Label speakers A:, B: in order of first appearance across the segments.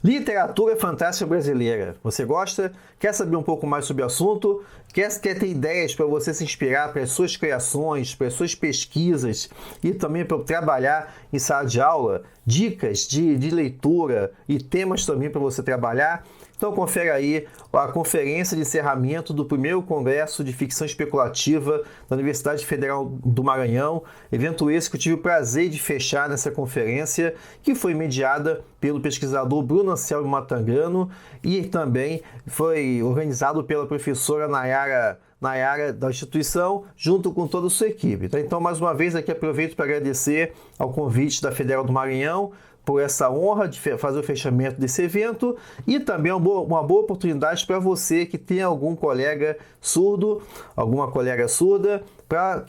A: Literatura fantástica brasileira. Você gosta? Quer saber um pouco mais sobre o assunto? Quer ter ideias para você se inspirar para as suas criações, para as suas pesquisas e também para trabalhar em sala de aula? Dicas de leitura e temas também para você trabalhar? Então confere aí a conferência de encerramento do primeiro Congresso de Ficção Especulativa da Universidade Federal do Maranhão, evento esse que eu tive o prazer de fechar nessa conferência, que foi mediada pelo pesquisador Bruno Anselmo Matangano e também foi organizado pela professora Nayara da instituição, junto com toda a sua equipe. Então, mais uma vez, aqui aproveito para agradecer ao convite da Federal do Maranhão por essa honra de fazer o fechamento desse evento e também uma boa oportunidade para você que tem algum colega surdo, alguma colega surda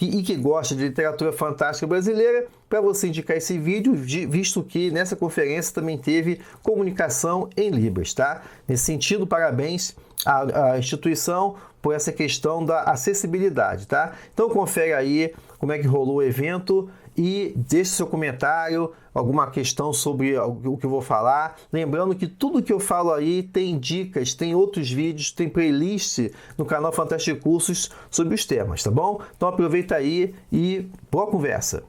A: e que gosta de literatura fantástica brasileira, para você indicar esse vídeo, visto que nessa conferência também teve comunicação em Libras, tá? Nesse sentido, parabéns à instituição por essa questão da acessibilidade, tá? Então confere aí como é que rolou o evento e deixe seu comentário, alguma questão sobre o que eu vou falar. Lembrando que tudo que eu falo aí tem dicas, tem outros vídeos, tem playlist no canal Fantástico Cursos sobre os temas, tá bom? Então aproveita aí e boa conversa!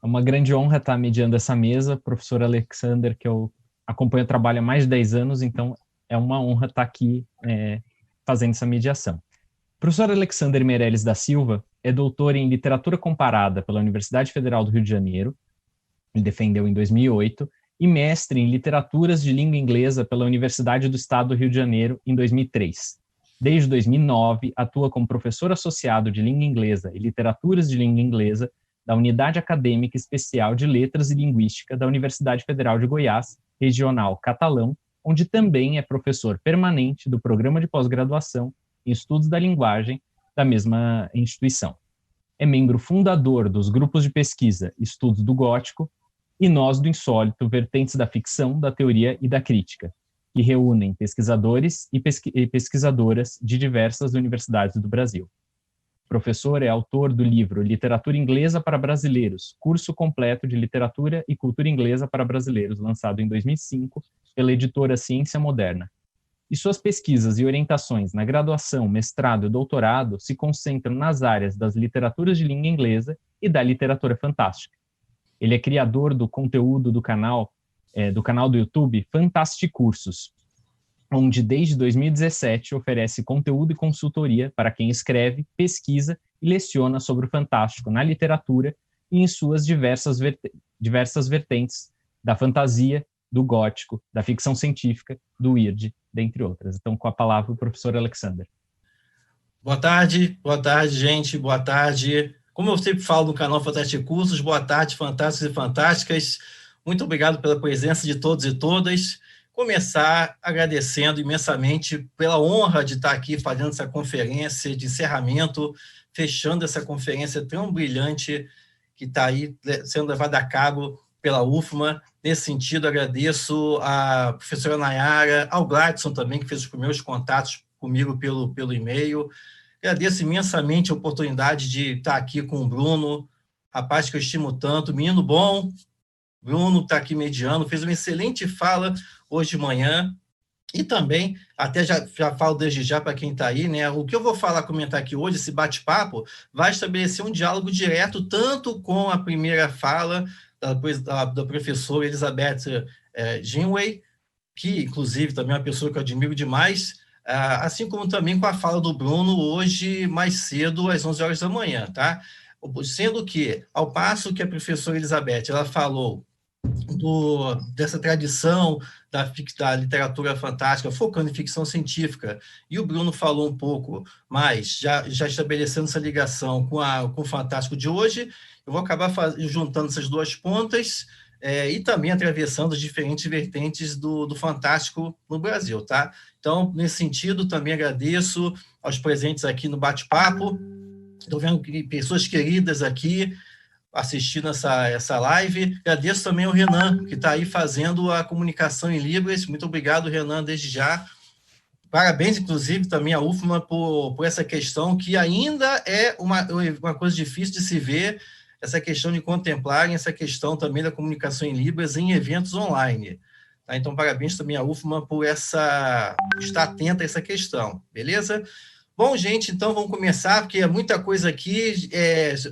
B: É uma grande honra estar mediando essa mesa, professor Alexander, que eu acompanho o trabalho há mais de 10 anos, então é uma honra estar aqui fazendo essa mediação. O professor Alexander Meirelles da Silva é doutor em Literatura Comparada pela Universidade Federal do Rio de Janeiro, ele defendeu em 2008, e mestre em Literaturas de Língua Inglesa pela Universidade do Estado do Rio de Janeiro em 2003. Desde 2009, atua como professor associado de Língua Inglesa e Literaturas de Língua Inglesa da Unidade Acadêmica Especial de Letras e Linguística da Universidade Federal de Goiás, Regional Catalão, onde também é professor permanente do Programa de Pós-Graduação em Estudos da Linguagem da mesma instituição. É membro fundador dos grupos de pesquisa Estudos do Gótico e Nós do Insólito, Vertentes da Ficção, da Teoria e da Crítica, que reúnem pesquisadores e pesquisadoras de diversas universidades do Brasil. O professor é autor do livro Literatura Inglesa para Brasileiros, curso completo de Literatura e Cultura Inglesa para Brasileiros, lançado em 2005 pela editora Ciência Moderna. E suas pesquisas e orientações na graduação, mestrado e doutorado se concentram nas áreas das literaturas de língua inglesa e da literatura fantástica. Ele é criador do conteúdo do canal do YouTube Fantasticursos, onde desde 2017 oferece conteúdo e consultoria para quem escreve, pesquisa e leciona sobre o fantástico na literatura e em suas diversas vertentes da fantasia, do gótico, da ficção científica, do weird, dentre outras. Então, com a palavra, o professor Alexander.
C: Boa tarde, gente, boa tarde. Como eu sempre falo no canal Fantástico Cursos, boa tarde, fantásticos e fantásticas. Muito obrigado pela presença de todos e todas. Começar agradecendo imensamente pela honra de estar aqui fazendo essa conferência de encerramento, fechando essa conferência tão brilhante que está aí sendo levada a cabo pela UFMA. Nesse sentido, agradeço à professora Nayara, ao Gladson também, que fez os primeiros contatos comigo pelo e-mail. Agradeço imensamente a oportunidade de estar aqui com o Bruno, rapaz que eu estimo tanto, menino bom. Bruno está aqui mediando, fez uma excelente fala hoje de manhã. E também, até já falo desde já para quem está aí, né? O que eu vou comentar aqui hoje, esse bate-papo, vai estabelecer um diálogo direto, tanto com a primeira fala da professora Elizabeth Ginway, que, inclusive, também é uma pessoa que eu admiro demais, assim como também com a fala do Bruno hoje, mais cedo, às 11 horas da manhã, tá? Sendo que, ao passo que a professora Elizabeth, ela falou dessa tradição da literatura fantástica, focando em ficção científica, e o Bruno falou um pouco mais, já estabelecendo essa ligação com o fantástico de hoje, eu vou acabar juntando essas duas pontas e também atravessando as diferentes vertentes do fantástico no Brasil, tá? Então, nesse sentido, também agradeço aos presentes aqui no bate-papo. Estou vendo pessoas queridas aqui assistindo essa live. Agradeço também ao Renan, que está aí fazendo a comunicação em Libras. Muito obrigado, Renan, desde já. Parabéns, inclusive, também à UFMA por essa questão, que ainda é uma coisa difícil de se ver, essa questão de contemplarem essa questão também da comunicação em Libras em eventos online. Tá? Então, parabéns também à UFMA por estar atenta a essa questão, beleza? Bom, gente, então vamos começar, porque é muita coisa aqui,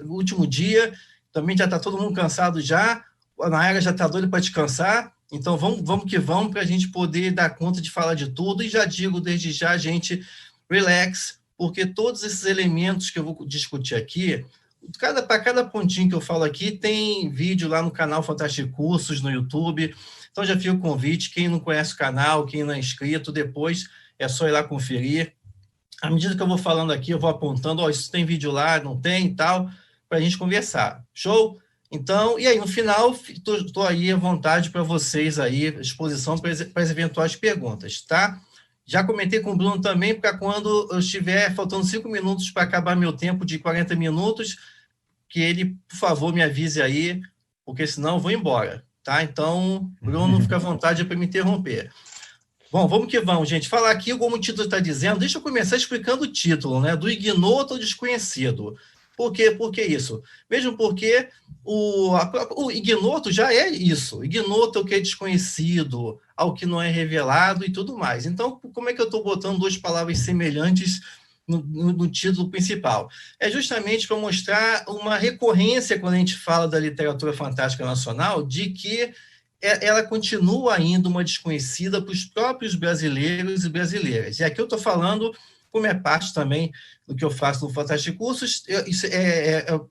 C: último dia, também já está todo mundo cansado já, a Nayara já está doida para descansar, então vamos que vamos para a gente poder dar conta de falar de tudo, e já digo desde já, gente, relax, porque todos esses elementos que eu vou discutir aqui, para cada pontinho que eu falo aqui, tem vídeo lá no canal Fantástico Cursos, no YouTube. Então, já fica o convite. Quem não conhece o canal, quem não é inscrito, depois é só ir lá conferir. À medida que eu vou falando aqui, eu vou apontando, isso tem vídeo lá, não tem e tal, para a gente conversar. Show? Então, e aí, no final, estou aí à vontade para vocês aí, à disposição para as eventuais perguntas, tá? Já comentei com o Bruno também, para quando eu estiver faltando 5 minutos para acabar meu tempo de 40 minutos, que ele, por favor, me avise aí, porque senão eu vou embora. Tá? Então, Bruno, fica à vontade para me interromper. Bom, vamos que vamos, gente. Falar aqui, como o título está dizendo, deixa eu começar explicando o título, né? Do ignoto ao desconhecido. Por quê? Por que isso? Vejam porque o ignoto já é isso. Ignoto é o que é desconhecido, ao que não é revelado e tudo mais. Então, como é que eu estou botando duas palavras semelhantes no título principal? É justamente para mostrar uma recorrência quando a gente fala da literatura fantástica nacional, de que ela continua ainda uma desconhecida para os próprios brasileiros e brasileiras. E aqui eu estou falando, como é parte também do que eu faço no Fantástico Cursos, isso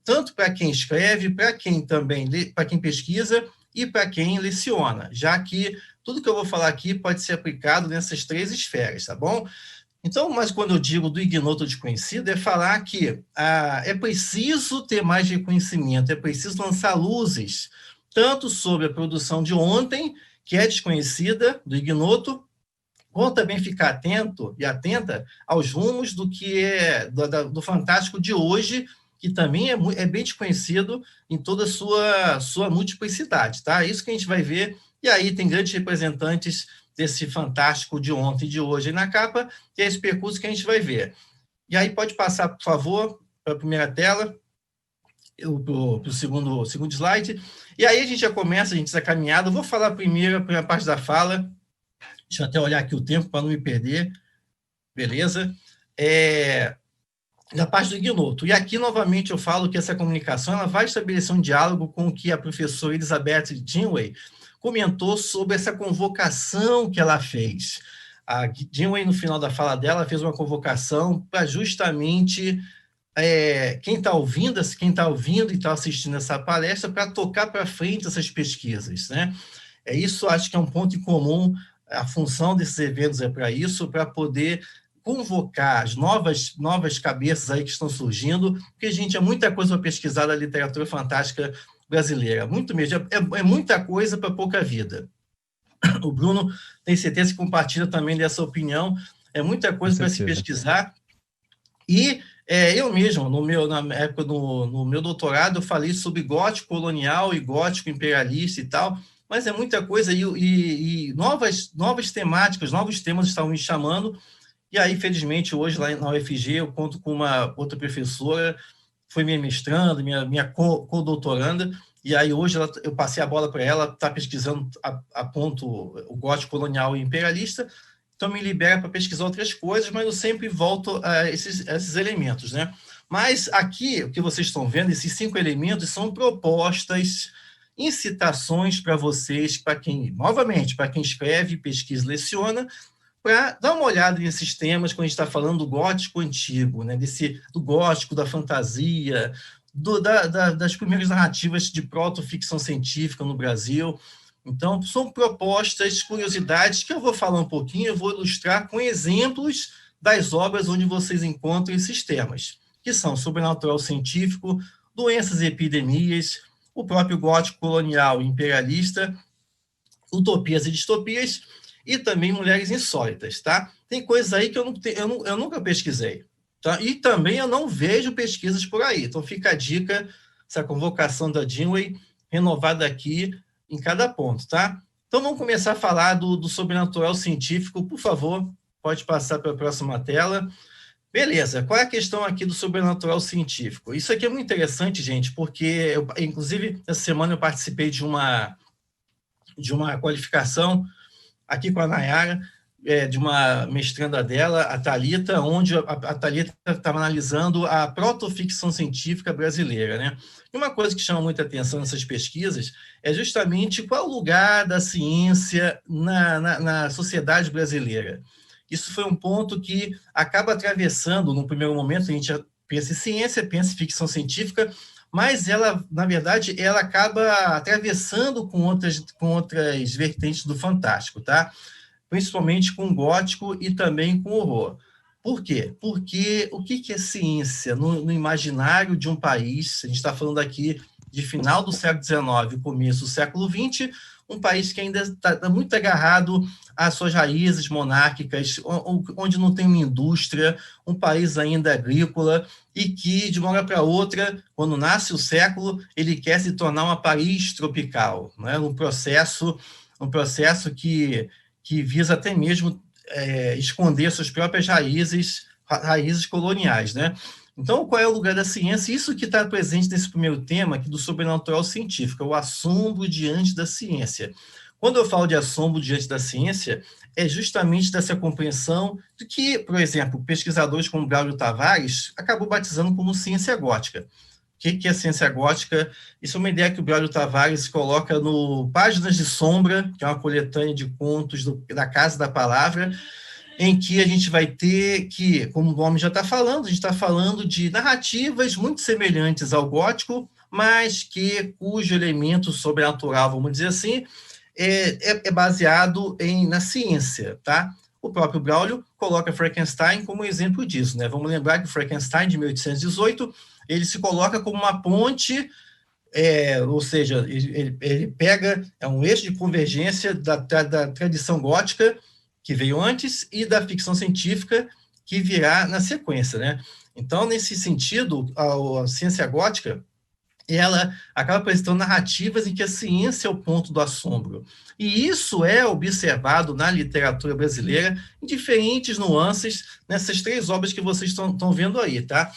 C: tanto para quem escreve, para quem também para quem pesquisa e para quem leciona, já que tudo que eu vou falar aqui pode ser aplicado nessas 3 esferas, tá bom? Então, mas quando eu digo do ignoto desconhecido, é falar que é preciso ter mais reconhecimento, é preciso lançar luzes, tanto sobre a produção de ontem, que é desconhecida, do ignoto, como também ficar atento e atenta aos rumos do que do fantástico de hoje, que também é bem desconhecido em toda a sua multiplicidade, tá? É isso que a gente vai ver, e aí tem grandes representantes desse fantástico de ontem e de hoje na capa, e é esse percurso que a gente vai ver. E aí pode passar, por favor, para a primeira tela, para o segundo slide, e aí a gente já começa, essa caminhada. Eu vou falar primeiro a primeira parte da fala, deixa eu até olhar aqui o tempo para não me perder, beleza? Da parte do ignoto. E aqui, novamente, eu falo que essa comunicação ela vai estabelecer um diálogo com o que a professora Elizabeth Dinway comentou sobre essa convocação que ela fez. A Dinway, no final da fala dela, fez uma convocação para justamente quem está ouvindo e está assistindo essa palestra, para tocar para frente essas pesquisas, né? Isso acho que é um ponto em comum. A função desses eventos é para isso, para poder convocar as novas cabeças aí que estão surgindo, porque, gente, é muita coisa para pesquisar da literatura fantástica brasileira, muito mesmo, é muita coisa para pouca vida. O Bruno tem certeza que compartilha também dessa opinião, é muita coisa para se pesquisar, e eu mesmo, na época no meu doutorado, eu falei sobre gótico colonial e gótico imperialista e tal, mas é muita coisa, e novas temáticas, novos temas estavam me chamando, e aí, felizmente, hoje, lá na UFG, eu conto com uma outra professora, foi minha mestranda, minha co-doutoranda, e aí hoje eu passei a bola para ela, está pesquisando a ponto o gótico colonial e imperialista, então me libera para pesquisar outras coisas, mas eu sempre volto a esses elementos, né? Mas aqui, o que vocês estão vendo, esses 5 elementos são propostas, incitações para vocês, para quem escreve, pesquisa, leciona, para dar uma olhada nesses temas quando a gente está falando do gótico antigo, né? Do gótico, da fantasia, das primeiras narrativas de proto-ficção científica no Brasil. Então, são propostas, curiosidades, que eu vou falar um pouquinho, eu vou ilustrar com exemplos das obras onde vocês encontram esses temas, que são sobrenatural científico, doenças e epidemias, o próprio gótico colonial e imperialista, utopias e distopias, e também mulheres insólitas, tá? Tem coisas aí que eu nunca pesquisei, tá? E também eu não vejo pesquisas por aí. Então fica a dica, essa convocação da Dinway, renovada aqui em cada ponto, tá? Então vamos começar a falar do sobrenatural científico. Por favor, pode passar para a próxima tela. Beleza, qual é a questão aqui do sobrenatural científico? Isso aqui é muito interessante, gente, porque, inclusive, essa semana eu participei de uma qualificação aqui com a Nayara, de uma mestranda dela, a Thalita, onde a Thalita estava analisando a protoficção científica brasileira, né? E uma coisa que chama muita atenção nessas pesquisas é justamente qual é o lugar da ciência na sociedade brasileira. Isso foi um ponto que acaba atravessando, no primeiro momento, a gente pensa em ciência, pensa em ficção científica, mas ela, na verdade, ela acaba atravessando com outras vertentes do fantástico, tá? Principalmente com gótico e também com horror. Por quê? Porque o que é ciência no imaginário de um país? A gente está falando aqui de final do século XIX, começo do século XX, um país que ainda está muito agarrado às suas raízes monárquicas, onde não tem uma indústria, um país ainda agrícola, e que, de uma hora para outra, quando nasce o século, ele quer se tornar um país tropical, né? Um processo que visa até mesmo esconder suas próprias raízes coloniais, né? Então, qual é o lugar da ciência? Isso que está presente nesse primeiro tema aqui do sobrenatural científico, o assombro diante da ciência. Quando eu falo de assombro diante da ciência, é justamente dessa compreensão de que, por exemplo, pesquisadores como Braulio Tavares acabou batizando como ciência gótica. O que é a ciência gótica? Isso é uma ideia que o Braulio Tavares coloca no Páginas de Sombra, que é uma coletânea de contos da Casa da Palavra, em que a gente vai ter que, como o nome já está falando, a gente está falando de narrativas muito semelhantes ao gótico, mas cujo elemento sobrenatural, vamos dizer assim, é baseado na ciência, tá? O próprio Braulio coloca Frankenstein como exemplo disso, né? Vamos lembrar que o Frankenstein, de 1818, ele se coloca como uma ponte, ou seja, ele pega um eixo de convergência da tradição gótica, que veio antes, e da ficção científica, que virá na sequência, né? Então, nesse sentido, a ciência gótica, ela acaba apresentando narrativas em que a ciência é o ponto do assombro. E isso é observado na literatura brasileira em diferentes nuances nessas três obras que vocês estão vendo aí, tá?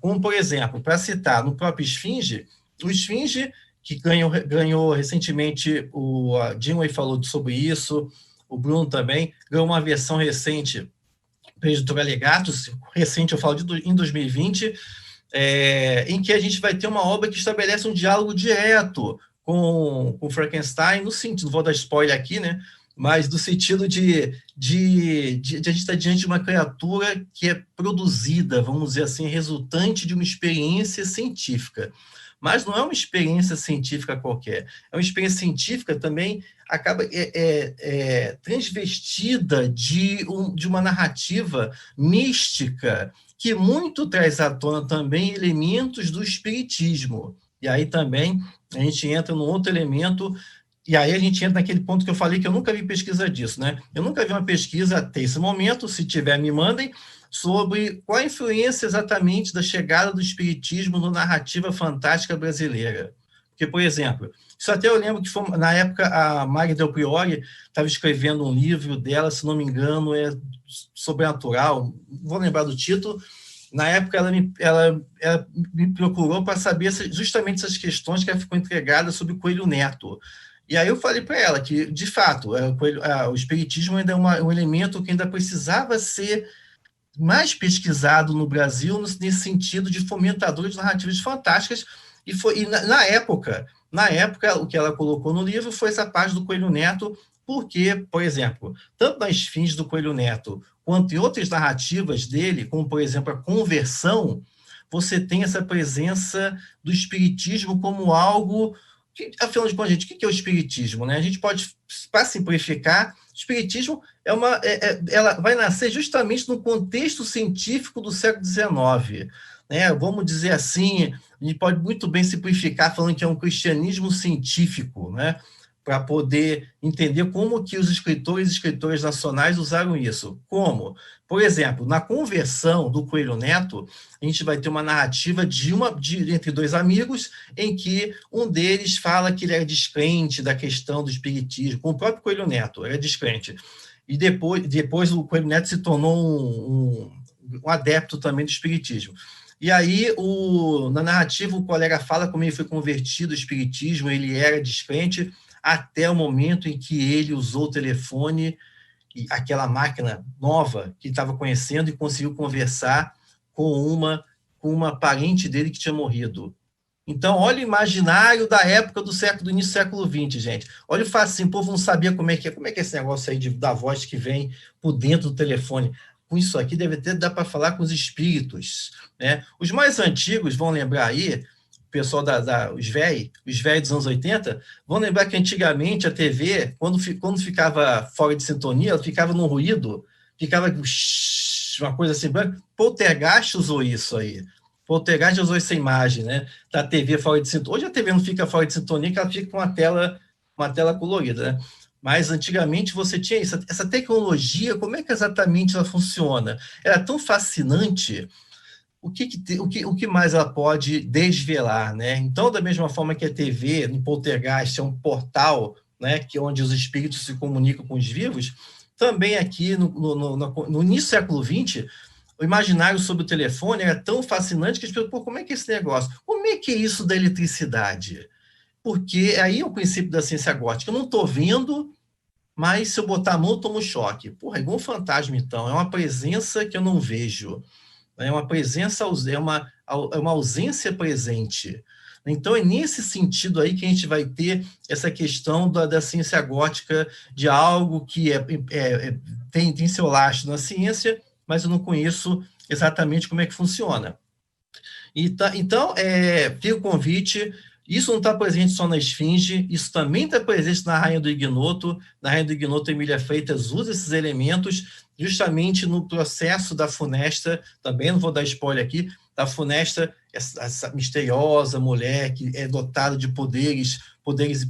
C: Como, por exemplo, para citar, no próprio Esfinge, o Esfinge, que ganhou recentemente, o Dinway falou sobre isso, o Bruno também, ganhou uma versão recente pela editora Legatus, recente eu falo em 2020, em que a gente vai ter uma obra que estabelece um diálogo direto com Frankenstein, no sentido, não vou dar spoiler aqui, né? Mas no sentido de a gente estar diante de uma criatura que é produzida, vamos dizer assim, resultante de uma experiência científica. Mas não é uma experiência científica qualquer, é uma experiência científica também acaba transvestida de uma narrativa mística, que muito traz à tona também elementos do espiritismo. E aí também a gente entra num outro elemento, e aí a gente entra naquele ponto que eu falei que eu nunca vi pesquisa disso, né? Eu nunca vi uma pesquisa até esse momento, se tiver, me mandem, sobre qual a influência exatamente da chegada do espiritismo na narrativa fantástica brasileira. Porque, por exemplo, isso até eu lembro que foi, na época a Mari Del Priore estava escrevendo um livro dela, se não me engano, Sobrenatural, não vou lembrar do título. Na época ela me procurou para saber justamente essas questões que ela ficou entregada sobre o Coelho Neto. E aí eu falei para ela que, de fato, o espiritismo ainda é um elemento que ainda precisava ser mais pesquisado no Brasil, nesse sentido de fomentador de narrativas fantásticas, e na época, o que ela colocou no livro foi essa parte do Coelho Neto, porque, por exemplo, tanto na Esfinge do Coelho Neto, quanto em outras narrativas dele, como, por exemplo, a Conversão, você tem essa presença do espiritismo como algo... Afinal de contas, gente, o que é o espiritismo, né? A gente pode, para simplificar, o espiritismo ela vai nascer justamente no contexto científico do século XIX, né? Vamos dizer assim, a gente pode muito bem simplificar falando que é um cristianismo científico, né? Para poder entender como que os escritores e escritoras nacionais usaram isso. Como? Por exemplo, na Conversão do Coelho Neto, a gente vai ter uma narrativa entre dois amigos, em que um deles fala que ele era descrente da questão do espiritismo, com o próprio Coelho Neto, era descrente. E depois o Coelho Neto se tornou um adepto também do espiritismo. E aí, na narrativa, o colega fala como ele foi convertido ao espiritismo, ele era descrente, até o momento em que ele usou o telefone, e aquela máquina nova que estava conhecendo, e conseguiu conversar com uma parente dele que tinha morrido. Então, olha o imaginário da época do início do século XX, gente. Olha o facinho, o povo não sabia como é que é esse negócio aí da voz que vem por dentro do telefone. Com isso aqui, dá para falar com os espíritos, né? Os mais antigos vão lembrar aí, o pessoal os velhos dos anos 80, vão lembrar que antigamente a TV, quando ficava fora de sintonia, ela ficava num ruído, ficava uma coisa assim, Poltergeist usou isso aí. Poltergeist usou essa imagem, né, da TV fora de sintonia. Hoje a TV não fica fora de sintonia, que ela fica com uma tela colorida, né? Mas antigamente você tinha isso. Essa tecnologia, como é que exatamente ela funciona? Era tão fascinante. O que mais ela pode desvelar, né? Então, da mesma forma que a TV, no Poltergeist, é um portal, né, onde os espíritos se comunicam com os vivos, também aqui no início do século XX, o imaginário sobre o telefone era tão fascinante que as pessoas, como é que é esse negócio? Como é que é isso da eletricidade? Porque aí é o princípio da ciência gótica. Eu não estou vendo, mas se eu botar a mão, eu tomo um choque. Porra, é igual um fantasma, então. É uma presença que eu não vejo. É uma presença, é uma ausência presente. Então, é nesse sentido aí que a gente vai ter essa questão da ciência gótica, de algo que tem seu lastro na ciência, mas eu não conheço exatamente como é que funciona. Então, fica o convite. Isso não está presente só na Esfinge, isso também está presente na Rainha do Ignoto. Na Rainha do Ignoto, Emília Freitas usa esses elementos justamente no processo da Funesta, também não vou dar spoiler aqui, da Funesta, essa misteriosa mulher que é dotada de poderes,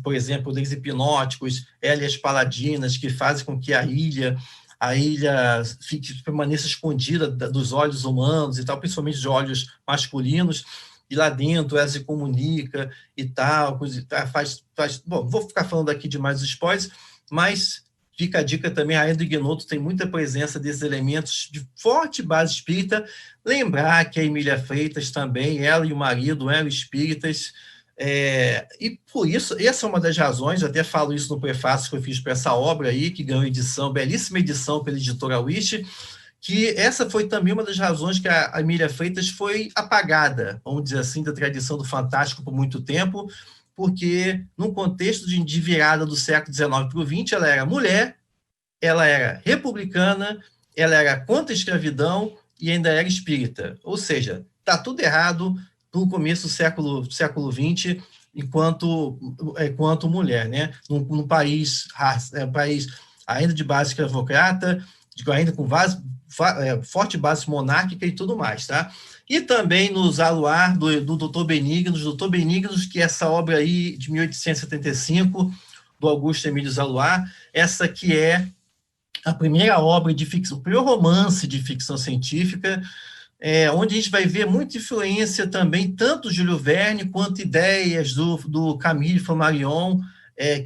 C: por exemplo, poderes hipnóticos, ela e as paladinas, que fazem com que a ilha permaneça escondida dos olhos humanos e tal, principalmente dos olhos masculinos, e lá dentro ela se comunica e tal, bom, vou ficar falando aqui de mais spoilers, mas fica a dica também, a Rainha do Ignoto tem muita presença desses elementos de forte base espírita. Lembrar que a Emília Freitas também, ela e o marido eram espíritas, e por isso, essa é uma das razões, eu até falo isso no prefácio que eu fiz para essa obra aí, que ganhou edição, belíssima edição pela editora Wish, que essa foi também uma das razões que a Emília Freitas foi apagada, vamos dizer assim, da tradição do fantástico por muito tempo, porque num contexto de virada do século XIX para o XX, ela era mulher, ela era republicana, ela era contra a escravidão e ainda era espírita. Ou seja, está tudo errado no começo do século XX, enquanto mulher, né? Num país ainda de base escravocrata, ainda com forte base monárquica e tudo mais, tá? E também nos Aluar, do Doutor Benignos, que é essa obra aí de 1875, do Augusto Emílio Aluar, essa que é a primeira obra de ficção, o primeiro romance de ficção científica, onde a gente vai ver muita influência também, tanto do Júlio Verne, quanto ideias do Camille Flammarion,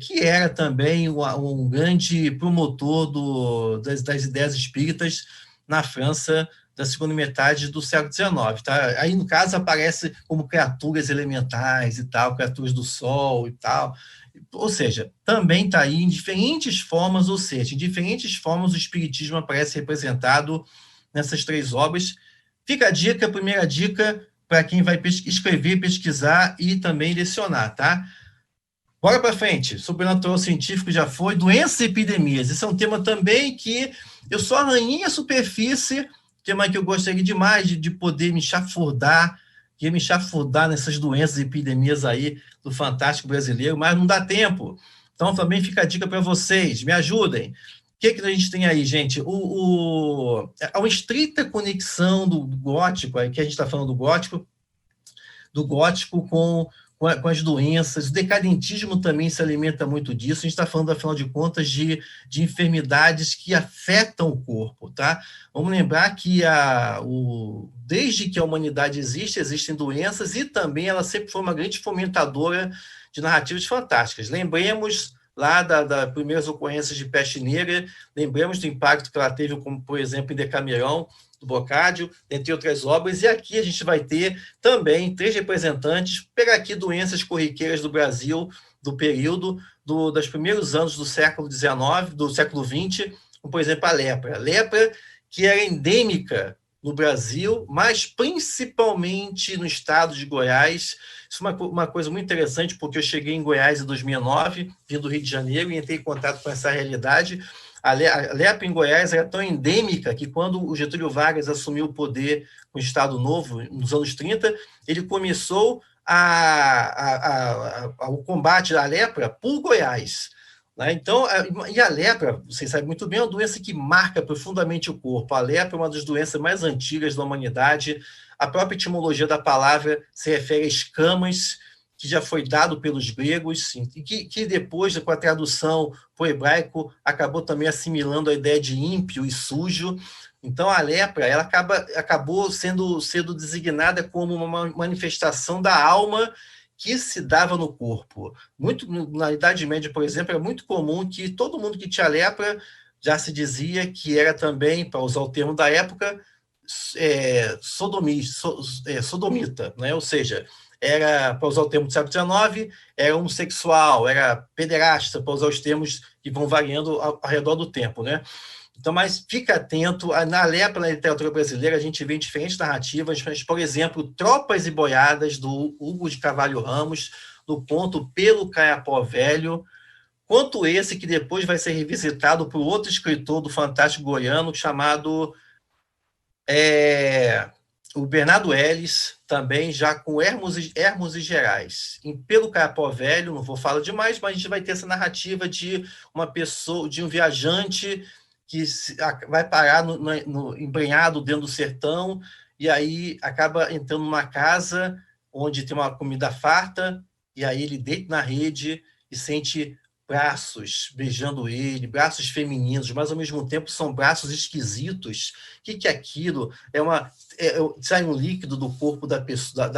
C: que era também um grande promotor das ideias espíritas na França da segunda metade do século XIX. Tá? Aí, no caso, aparece como criaturas elementais e tal, criaturas do sol e tal. Ou seja, também está aí em diferentes formas, o espiritismo aparece representado nessas três obras. Fica a primeira dica para quem vai escrever, pesquisar e também lecionar, tá? Bora para frente. Sobrenatural científico já foi. Doenças e epidemias. Esse é um tema também que eu só arranhei a superfície, tema que eu gostaria demais de poder me chafurdar nessas doenças e epidemias aí do fantástico brasileiro, mas não dá tempo. Então, também fica a dica para vocês. Me ajudem. O que a gente tem aí, gente? Há uma estrita conexão do gótico, aqui a gente está falando do gótico com as doenças. O decadentismo também se alimenta muito disso. A gente está falando, afinal de contas, de enfermidades que afetam o corpo, tá? Vamos lembrar que desde que a humanidade existe, existem doenças, e também ela sempre foi uma grande fomentadora de narrativas fantásticas. Lembremos lá das primeiras ocorrências de peste negra. Lembramos do impacto que ela teve, como, por exemplo, em Decamerão, do Boccaccio, entre outras obras. E aqui a gente vai ter também 3 representantes, pegar aqui doenças corriqueiras do Brasil, do período dos primeiros anos do século XIX, do século XX, como, por exemplo, a lepra. A lepra que era endêmica no Brasil, mas principalmente no estado de Goiás. Isso é uma coisa muito interessante, porque eu cheguei em Goiás em 2009, vim do Rio de Janeiro, e entrei em contato com essa realidade. A lepra em Goiás era tão endêmica que, quando o Getúlio Vargas assumiu o poder no Estado Novo, nos anos 30, ele começou o combate à lepra por Goiás. Né? Então, e a lepra, vocês sabem muito bem, é uma doença que marca profundamente o corpo. A lepra é uma das doenças mais antigas da humanidade. A própria etimologia da palavra se refere a escamas, que já foi dado pelos gregos, e que depois, com a tradução para o hebraico, acabou também assimilando a ideia de ímpio e sujo. Então, a lepra ela acabou sendo designada como uma manifestação da alma que se dava no corpo. Na Idade Média, por exemplo, era muito comum que todo mundo que tinha lepra já se dizia que era também, para usar o termo da época, sodomita, né? Ou seja, era, para usar o termo do século XIX, era homossexual, era pederasta, para usar os termos que vão variando ao redor do tempo, né? Então, mas fica atento, na lepra, na literatura brasileira, a gente vê diferentes narrativas, mas, por exemplo, Tropas e Boiadas, do Hugo de Carvalho Ramos, no conto Pelo Caiapó Velho, quanto esse que depois vai ser revisitado por outro escritor do Fantástico Goiano, chamado o Bernardo Ellis, também já com Hermos e Gerais. Em Pelo Caiapó Velho, não vou falar demais, mas a gente vai ter essa narrativa de uma pessoa, de um viajante que vai parar no embrenhado dentro do sertão, e aí acaba entrando numa casa onde tem uma comida farta, e aí ele deita na rede e sente braços beijando ele, braços femininos, mas ao mesmo tempo são braços esquisitos. O que é aquilo? Sai um líquido do corpo da pessoa,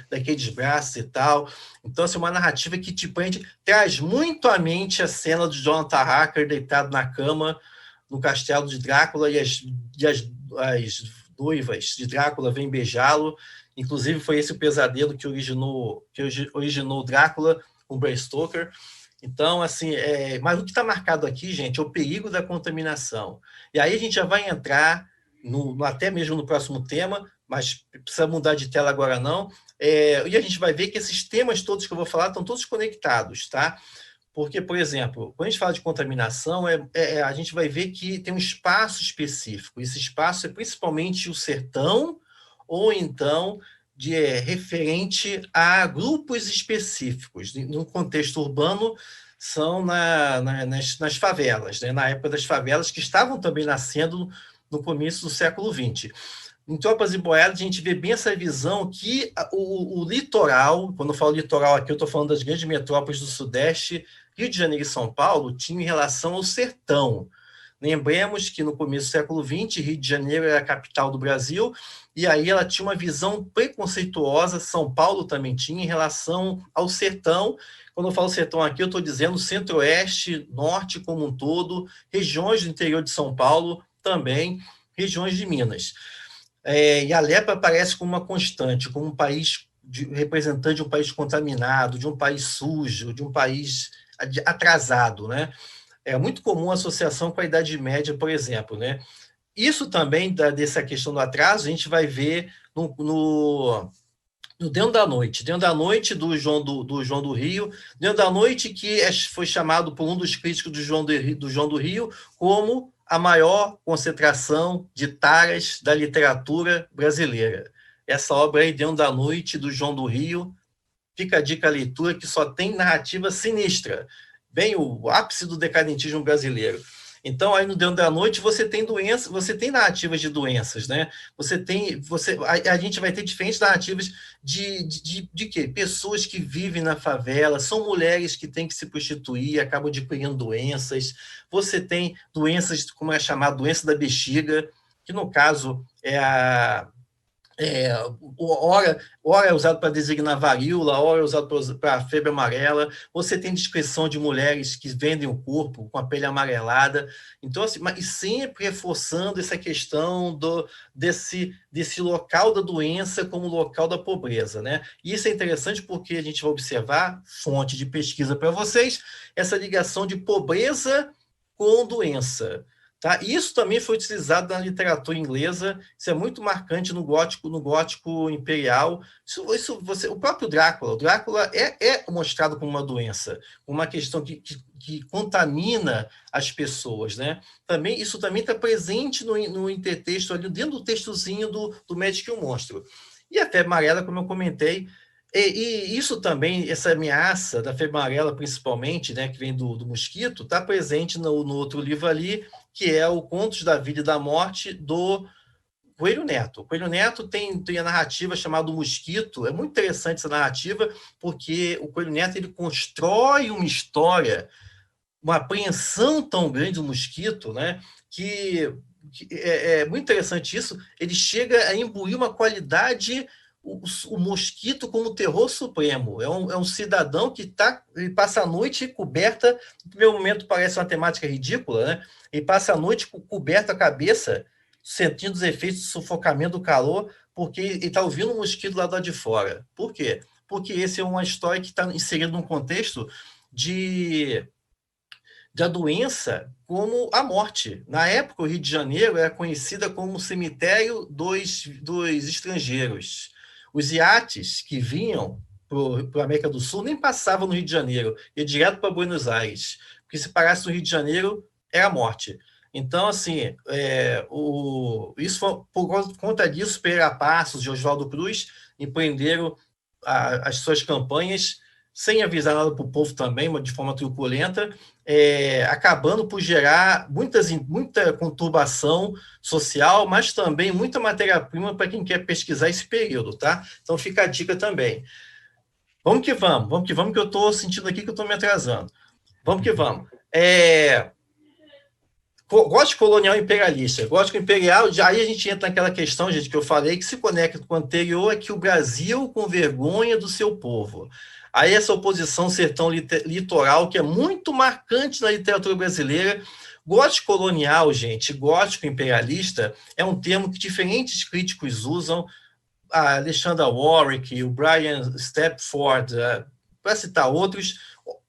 C: daqueles braços e tal. Então, é uma narrativa que te prende, traz muito à mente a cena de Jonathan Harker deitado na cama no castelo de Drácula, e as noivas de Drácula vêm beijá-lo. Inclusive, foi esse o pesadelo que originou Drácula, com Bram Stoker. Então, assim, mas o que está marcado aqui, gente, é o perigo da contaminação. E aí a gente já vai entrar, até mesmo no próximo tema, mas precisa mudar de tela agora não, e a gente vai ver que esses temas todos que eu vou falar estão todos conectados, tá? Porque, por exemplo, quando a gente fala de contaminação, a gente vai ver que tem um espaço específico. Esse espaço é principalmente o sertão, ou então referente a grupos específicos. No contexto urbano, são nas favelas, né? Na época das favelas, que estavam também nascendo no começo do século XX. Em Tropas e Boiadas, a gente vê bem essa visão que o litoral, quando eu falo litoral aqui, eu estou falando das grandes metrópoles do Sudeste, Rio de Janeiro e São Paulo, tinha em relação ao sertão. Lembremos que no começo do século XX, Rio de Janeiro era a capital do Brasil, e aí ela tinha uma visão preconceituosa, São Paulo também tinha, em relação ao sertão. Quando eu falo sertão aqui, eu estou dizendo centro-oeste, norte como um todo, regiões do interior de São Paulo também, regiões de Minas. E a lepra aparece como uma constante, como um país representante de um país contaminado, de um país sujo, de um país atrasado, né? É muito comum a associação com a Idade Média, por exemplo, né? Isso também, dessa questão do atraso, a gente vai ver no Dentro da Noite. Dentro da Noite, do João do Rio. Dentro da Noite, que foi chamado por um dos críticos do João do Rio como a maior concentração de taras da literatura brasileira. Essa obra aí, Dentro da Noite, do João do Rio, fica a dica, a leitura, que só tem narrativa sinistra. Bem o ápice do decadentismo brasileiro. Então, aí no Dentro da Noite, você tem doenças, você tem narrativas de doenças, né? A gente vai ter diferentes narrativas de quê? Pessoas que vivem na favela, são mulheres que têm que se prostituir, acabam adquirindo doenças. Você tem doenças, como é chamado, doença da bexiga, que no caso é Ora é usado para designar varíola, ora é usado para febre amarela. Você tem descrição de mulheres que vendem o corpo com a pele amarelada. Então, assim, e sempre reforçando essa questão desse local da doença como local da pobreza, né? E isso é interessante porque a gente vai observar, fonte de pesquisa para vocês, essa ligação de pobreza com doença. Tá? Isso também foi utilizado na literatura inglesa, isso é muito marcante no gótico imperial. O próprio Drácula, o Drácula é mostrado como uma doença, uma questão que contamina as pessoas. Né? Isso também está presente no intertexto, ali, dentro do textozinho do Médico e o Monstro. E a febre amarela, como eu comentei, e isso também, essa ameaça da febre amarela, principalmente, né, que vem do mosquito, está presente no outro livro ali, que é o Contos da Vida e da Morte, do Coelho Neto. O Coelho Neto tem a narrativa chamada Mosquito. É muito interessante essa narrativa, porque o Coelho Neto ele constrói uma história, uma apreensão tão grande do mosquito, né, que é muito interessante isso. Ele chega a imbuir uma qualidade, o mosquito como terror supremo. É um cidadão que ele passa a noite coberta, no primeiro momento parece uma temática ridícula, né? Ele passa a noite coberto a cabeça, sentindo os efeitos de sufocamento do calor, porque ele está ouvindo um mosquito lá de fora. Por quê? Porque essa é uma história que está inserida num contexto da doença como a morte. Na época, o Rio de Janeiro era conhecida como o cemitério dos estrangeiros. Os iates que vinham para a América do Sul nem passavam no Rio de Janeiro, ia direto para Buenos Aires, porque se parasse no Rio de Janeiro, era morte. Então, assim, isso foi, por conta disso, Pereira Passos e Oswaldo Cruz empreenderam as suas campanhas sem avisar nada para o povo também, de forma truculenta, acabando por gerar muita conturbação social, mas também muita matéria-prima para quem quer pesquisar esse período, tá? Então fica a dica também. Vamos que vamos, que eu estou sentindo aqui que eu estou me atrasando. Vamos que vamos. Gótico colonial imperialista. Gótico imperial, aí a gente entra naquela questão, gente, que eu falei, que se conecta com o anterior, é que o Brasil com vergonha do seu povo. Aí essa oposição sertão-litoral, que é muito marcante na literatura brasileira. Gótico colonial, gente, gótico imperialista, é um termo que diferentes críticos usam, a Alexandra Warwick, o Brian Stepford, para citar outros,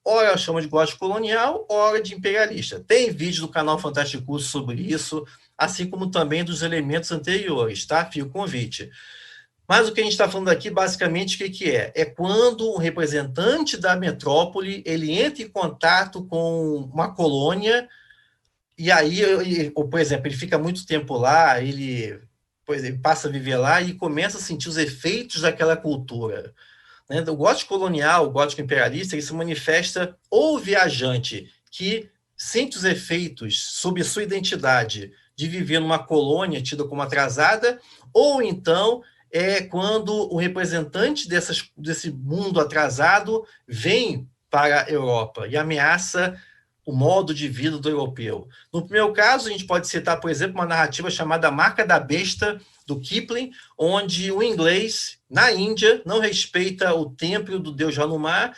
C: ora chama de gótico colonial, ora de imperialista. Tem vídeo do canal Fantástico Curso sobre isso, assim como também dos elementos anteriores, tá? Fica o convite. Mas o que a gente está falando aqui, basicamente, o que é? É quando um representante da metrópole, ele entra em contato com uma colônia, e aí, por exemplo, ele fica muito tempo lá, ele passa a viver lá e começa a sentir os efeitos daquela cultura. Né? O gótico colonial, o gótico imperialista, ele se manifesta ou viajante que sente os efeitos sobre sua identidade de viver numa colônia tida como atrasada, ou então quando o representante desse mundo atrasado vem para a Europa e ameaça o modo de vida do europeu. No primeiro caso, a gente pode citar, por exemplo, uma narrativa chamada Marca da Besta, do Kipling, onde o inglês, na Índia, não respeita o templo do deus Hanuman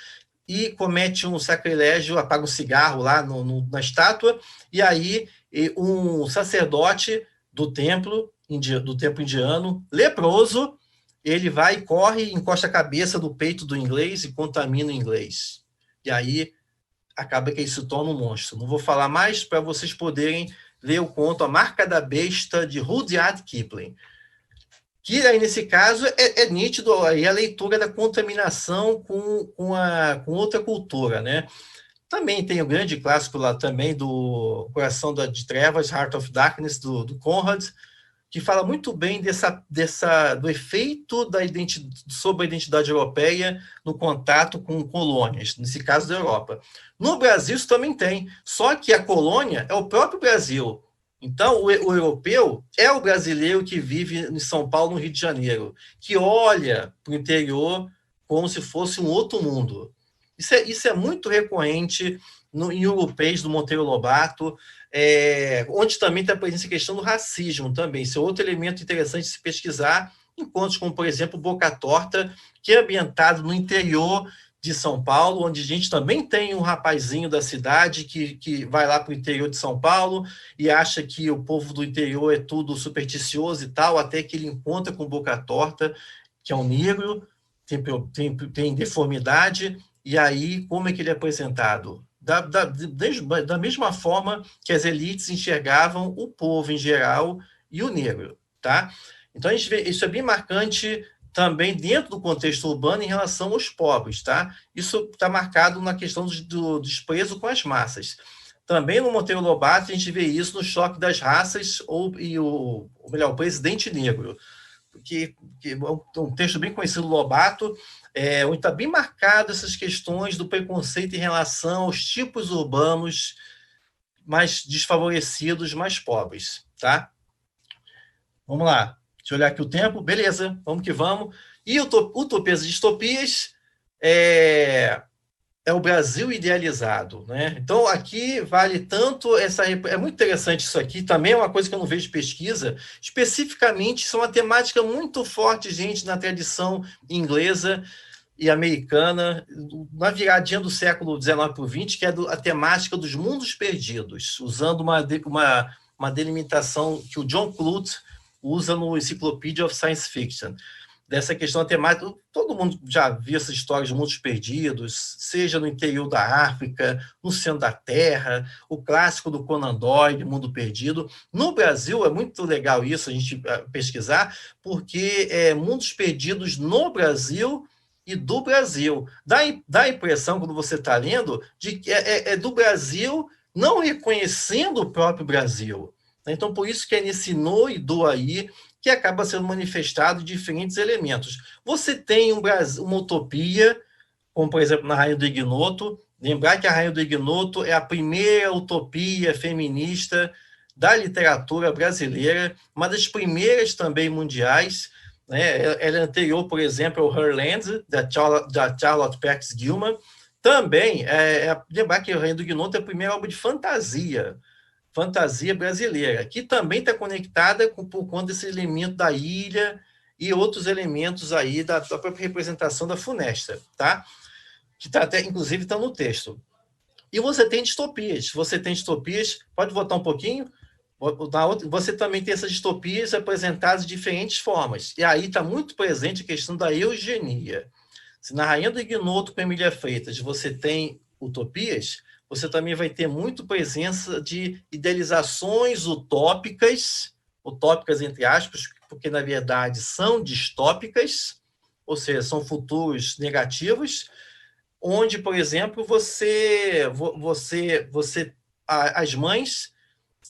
C: e comete um sacrilégio, apaga um cigarro lá na estátua, e aí um sacerdote do templo indiano, leproso, ele vai e corre, encosta a cabeça do peito do inglês e contamina o inglês. E aí acaba que ele se torna um monstro. Não vou falar mais para vocês poderem ler o conto A Marca da Besta, de Rudyard Kipling. Que aí, nesse caso, é nítido aí a leitura da contaminação com outra cultura, né? Também tem o grande clássico lá também do Coração de Trevas, Heart of Darkness, do Conrad, que fala muito bem do efeito sobre a identidade europeia no contato com colônias, nesse caso da Europa. No Brasil isso também tem, só que a colônia é o próprio Brasil. Então, o europeu é o brasileiro que vive em São Paulo, no Rio de Janeiro, que olha para o interior como se fosse um outro mundo. Isso é muito recorrente em Europeus, do Monteiro Lobato, onde também está presente a questão do racismo também. Isso é outro elemento interessante de se pesquisar encontros como, por exemplo, Boca Torta, que é ambientado no interior de São Paulo, onde a gente também tem um rapazinho da cidade que vai lá para o interior de São Paulo e acha que o povo do interior é tudo supersticioso e tal, até que ele encontra com Boca Torta, que é um negro, tem deformidade, e aí como é que ele é apresentado? Da mesma forma que as elites enxergavam o povo em geral e o negro, tá? Então a gente vê, isso é bem marcante também dentro do contexto urbano em relação aos pobres, tá? Isso está marcado na questão do desprezo com as massas. Também no Monteiro Lobato a gente vê isso no Choque das Raças, ou melhor, o Presidente Negro, que é um texto bem conhecido do Lobato, onde está bem marcado essas questões do preconceito em relação aos tipos urbanos mais desfavorecidos, mais pobres, tá? Vamos lá. Deixa eu olhar aqui o tempo. Beleza, vamos que vamos. E Utopias e Distopias é o Brasil idealizado, né? Então, aqui vale tanto é muito interessante isso aqui, também é uma coisa que eu não vejo pesquisa, especificamente, isso é uma temática muito forte, gente, na tradição inglesa e americana, na viradinha do século XIX para o XX, que é a temática dos mundos perdidos, usando uma delimitação que o John Clute usa no Encyclopedia of Science Fiction, dessa questão temática. Todo mundo já viu essas histórias de mundos perdidos, seja no interior da África, no centro da Terra, o clássico do Conan Doyle, Mundo Perdido. No Brasil, é muito legal isso, a gente pesquisar, porque mundos perdidos no Brasil e do Brasil. Dá a impressão, quando você está lendo, de que é do Brasil não reconhecendo o próprio Brasil. Então, por isso que é nesse no e do aí que acaba sendo manifestado diferentes elementos. Você tem uma utopia, como, por exemplo, na Rainha do Ignoto. Lembrar que a Rainha do Ignoto é a primeira utopia feminista da literatura brasileira, uma das primeiras também mundiais, né? Ela é anterior, por exemplo, ao Herland, da Charlotte Perkins Gilman. Também, lembrar que a Rainha do Ignoto é a primeira obra de fantasia brasileira, que também está conectada por conta desse elemento da ilha e outros elementos aí da própria representação da Funesta, tá? Que tá até, inclusive, está no texto. E você tem distopias, pode voltar um pouquinho, você também tem essas distopias apresentadas de diferentes formas, e aí está muito presente a questão da eugenia. Se na Rainha do Ignoto, com Emília Freitas, você tem utopias, você também vai ter muito presença de idealizações utópicas entre aspas, porque, na verdade, são distópicas, ou seja, são futuros negativos, onde, por exemplo, as mães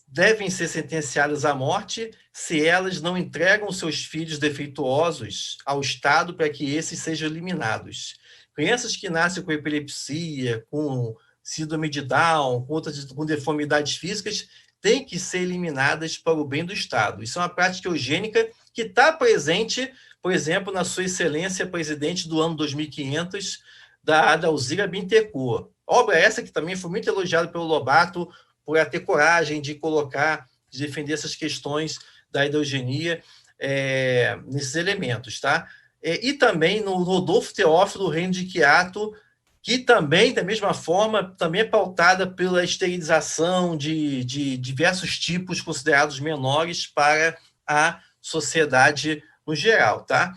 C: devem ser sentenciadas à morte se elas não entregam seus filhos defeituosos ao Estado para que esses sejam eliminados. Crianças que nascem com epilepsia, com síndrome de Down, com deformidades físicas, têm que ser eliminadas para o bem do Estado. Isso é uma prática eugênica que está presente, por exemplo, na Sua Excelência Presidente do ano 2500, da Alzira Bittencourt. Obra essa que também foi muito elogiada pelo Lobato, por ela ter coragem de defender essas questões da eugenia nesses elementos, tá? E também no Rodolfo Teófilo, Reino de Quiato, que também, da mesma forma, também é pautada pela esterilização de diversos tipos considerados menores para a sociedade no geral, tá?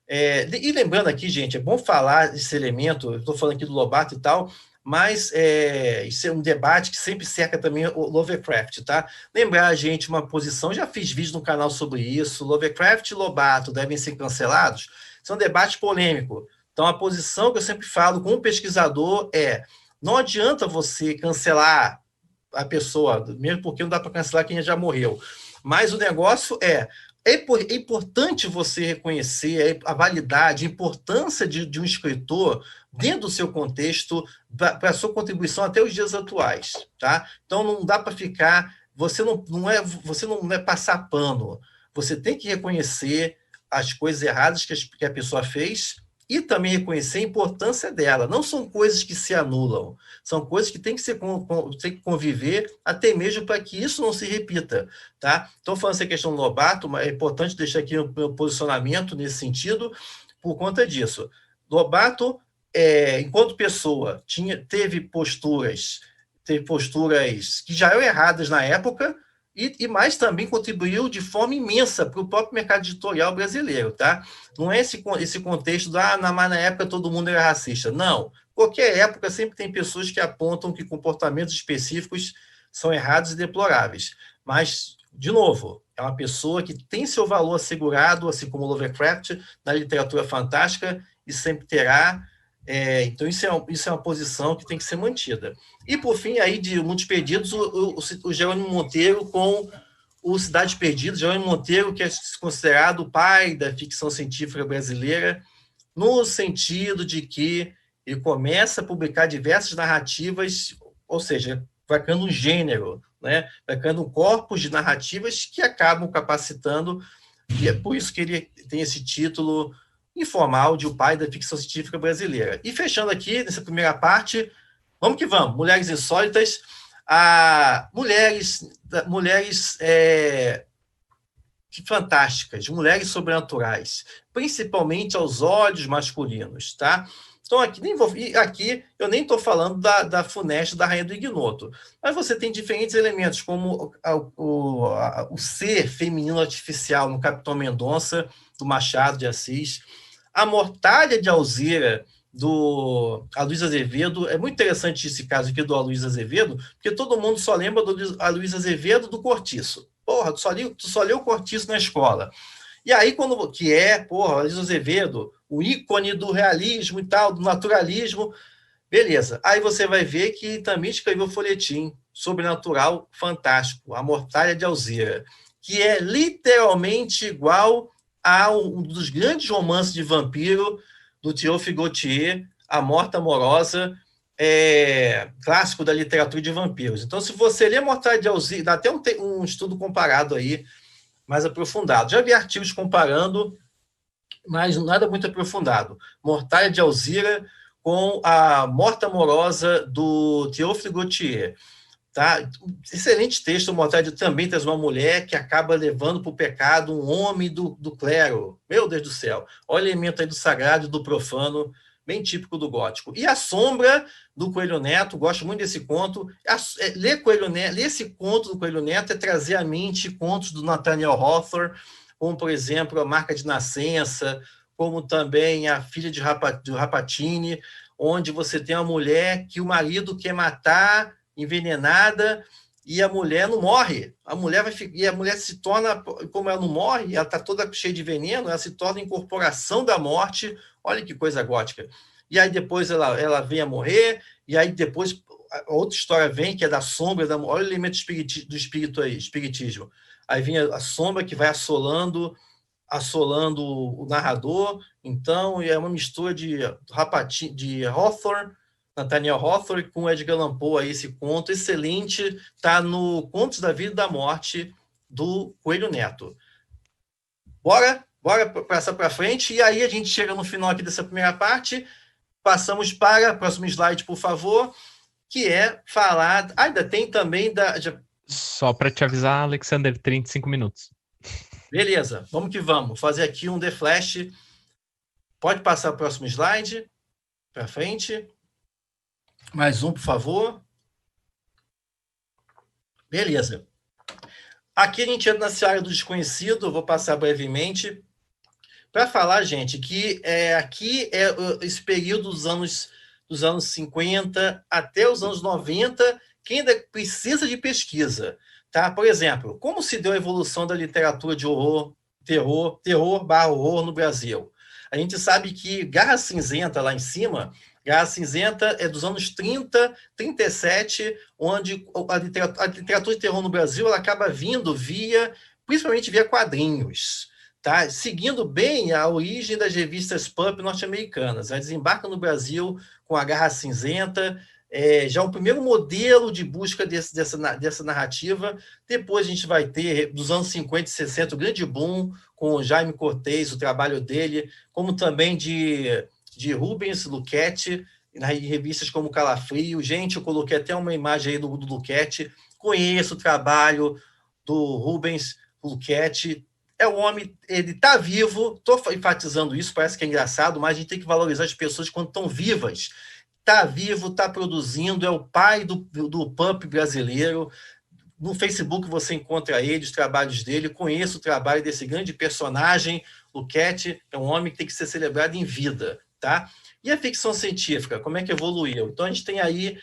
C: E lembrando aqui, gente, é bom falar desse elemento, eu estou falando aqui do Lobato e tal, mas isso é um debate que sempre cerca também o Lovecraft, tá? Lembrar, gente, uma posição, já fiz vídeo no canal sobre isso, Lovecraft e Lobato devem ser cancelados, isso é um debate polêmico. Então, a posição que eu sempre falo como pesquisador não adianta você cancelar a pessoa, mesmo porque não dá para cancelar quem já morreu, mas o negócio é importante você reconhecer a validade, a importância de um escritor dentro do seu contexto, para a sua contribuição até os dias atuais, tá? Então, não dá para ficar... Você não é passar pano. Você tem que reconhecer as coisas erradas que a pessoa fez e também reconhecer a importância dela. Não são coisas que se anulam, são coisas que têm que conviver até mesmo para que isso não se repita. Tá? Então, falando essa questão do Lobato, é importante deixar aqui o meu posicionamento nesse sentido, por conta disso. Lobato, enquanto pessoa, teve posturas que já eram erradas na época, mas também contribuiu de forma imensa para o próprio mercado editorial brasileiro, tá? Não é esse contexto mas na época todo mundo era racista. Não. Qualquer época sempre tem pessoas que apontam que comportamentos específicos são errados e deploráveis. Mas, de novo, é uma pessoa que tem seu valor assegurado, assim como Lovecraft, na literatura fantástica, e sempre terá. Então, isso é uma posição que tem que ser mantida. E, por fim, aí de Muitos Perdidos, o Jerônimo Monteiro com o Cidade Perdida. Jerônimo Monteiro, que é considerado o pai da ficção científica brasileira, no sentido de que ele começa a publicar diversas narrativas, ou seja, vai criando um gênero, né? Vai criando um corpus de narrativas que acabam capacitando, e é por isso que ele tem esse título informal de o pai da ficção científica brasileira. E fechando aqui, nessa primeira parte, vamos que vamos, Mulheres Insólitas, mulheres fantásticas, mulheres sobrenaturais, principalmente aos olhos masculinos, tá? Então, aqui eu nem estou falando da Funesta, da Rainha do Ignoto, mas você tem diferentes elementos, como o ser feminino artificial no Capitão Mendonça, do Machado de Assis, a Mortalha de Alzira, do Aloysio Azevedo. É muito interessante esse caso aqui do Aloysio Azevedo, porque todo mundo só lembra do Aloysio Azevedo do Cortiço. Porra, tu só leu o Cortiço na escola. E aí, Aloysio Azevedo, o ícone do realismo e tal, do naturalismo, beleza. Aí você vai ver que também escreveu um folhetim sobrenatural fantástico, A Mortalha de Alzira, que é literalmente igual a um dos grandes romances de vampiro do Théophile Gautier, A Morte Amorosa, clássico da literatura de vampiros. Então, se você ler Mortalha de Alzira, dá até um estudo comparado aí, mais aprofundado. Já vi artigos comparando, mas nada muito aprofundado. Mortalha de Alzira com A Morte Amorosa do Théophile Gautier. Tá? Excelente texto. Mortalha também traz uma mulher que acaba levando para o pecado um homem do clero. Meu Deus do céu. Olha o elemento aí do sagrado e do profano, bem típico do gótico. E A Sombra, do Coelho Neto, gosto muito desse conto. Ler esse conto do Coelho Neto é trazer à mente contos do Nathaniel Hawthorne, como, por exemplo, A Marca de Nascença, como também A Filha de Rapatini, onde você tem uma mulher que o marido quer matar, envenenada, e a mulher não morre. A mulher se torna, como ela não morre, ela está toda cheia de veneno, ela se torna incorporação da morte. Olha que coisa gótica. E aí depois ela vem a morrer, e aí depois a outra história vem, que é da sombra, olha o elemento do espírito aí, espiritismo. Aí vem a sombra que vai assolando o narrador. Então, é uma mistura de Hawthorne, Nathaniel Hawthorne com Edgar Allan Poe, aí, esse conto excelente, está no Contos da Vida e da Morte, do Coelho Neto. Bora passar para frente, e aí a gente chega no final aqui dessa primeira parte, passamos para o próximo slide, por favor, que é falar... ainda tem também
B: Só para te avisar, Alexander, 35 minutos.
C: Beleza, vamos que vamos. Fazer aqui um The Flash. Pode passar o próximo slide, para frente. Mais um, por favor. Beleza. Aqui a gente entra na seara do desconhecido, vou passar brevemente, para falar, gente, que aqui é esse período dos anos 50 até os anos 90, que ainda precisa de pesquisa. Tá? Por exemplo, como se deu a evolução da literatura de horror, terror/horror no Brasil? A gente sabe que Garra Cinzenta, lá em cima, Garra Cinzenta é dos anos 30, 37, onde a literatura de terror no Brasil ela acaba vindo principalmente via quadrinhos, tá? Seguindo bem a origem das revistas pulp norte-americanas. Ela desembarca no Brasil com a Garra Cinzenta, já o primeiro modelo de busca dessa narrativa. Depois a gente vai ter, dos anos 50 e 60, o grande boom com o Jaime Cortez, o trabalho dele, como também de de Rubens Luchetti, em revistas como Calafrio. Gente, eu coloquei até uma imagem aí do Luchetti. Conheço o trabalho do Rubens Luchetti. É um homem, ele está vivo, estou enfatizando isso, parece que é engraçado, mas a gente tem que valorizar as pessoas quando estão vivas. Está vivo, está produzindo, é o pai do pump brasileiro. No Facebook você encontra ele, os trabalhos dele. Conheço o trabalho desse grande personagem. Luchetti é um homem que tem que ser celebrado em vida, tá? E a ficção científica, como é que evoluiu? Então, a gente tem aí,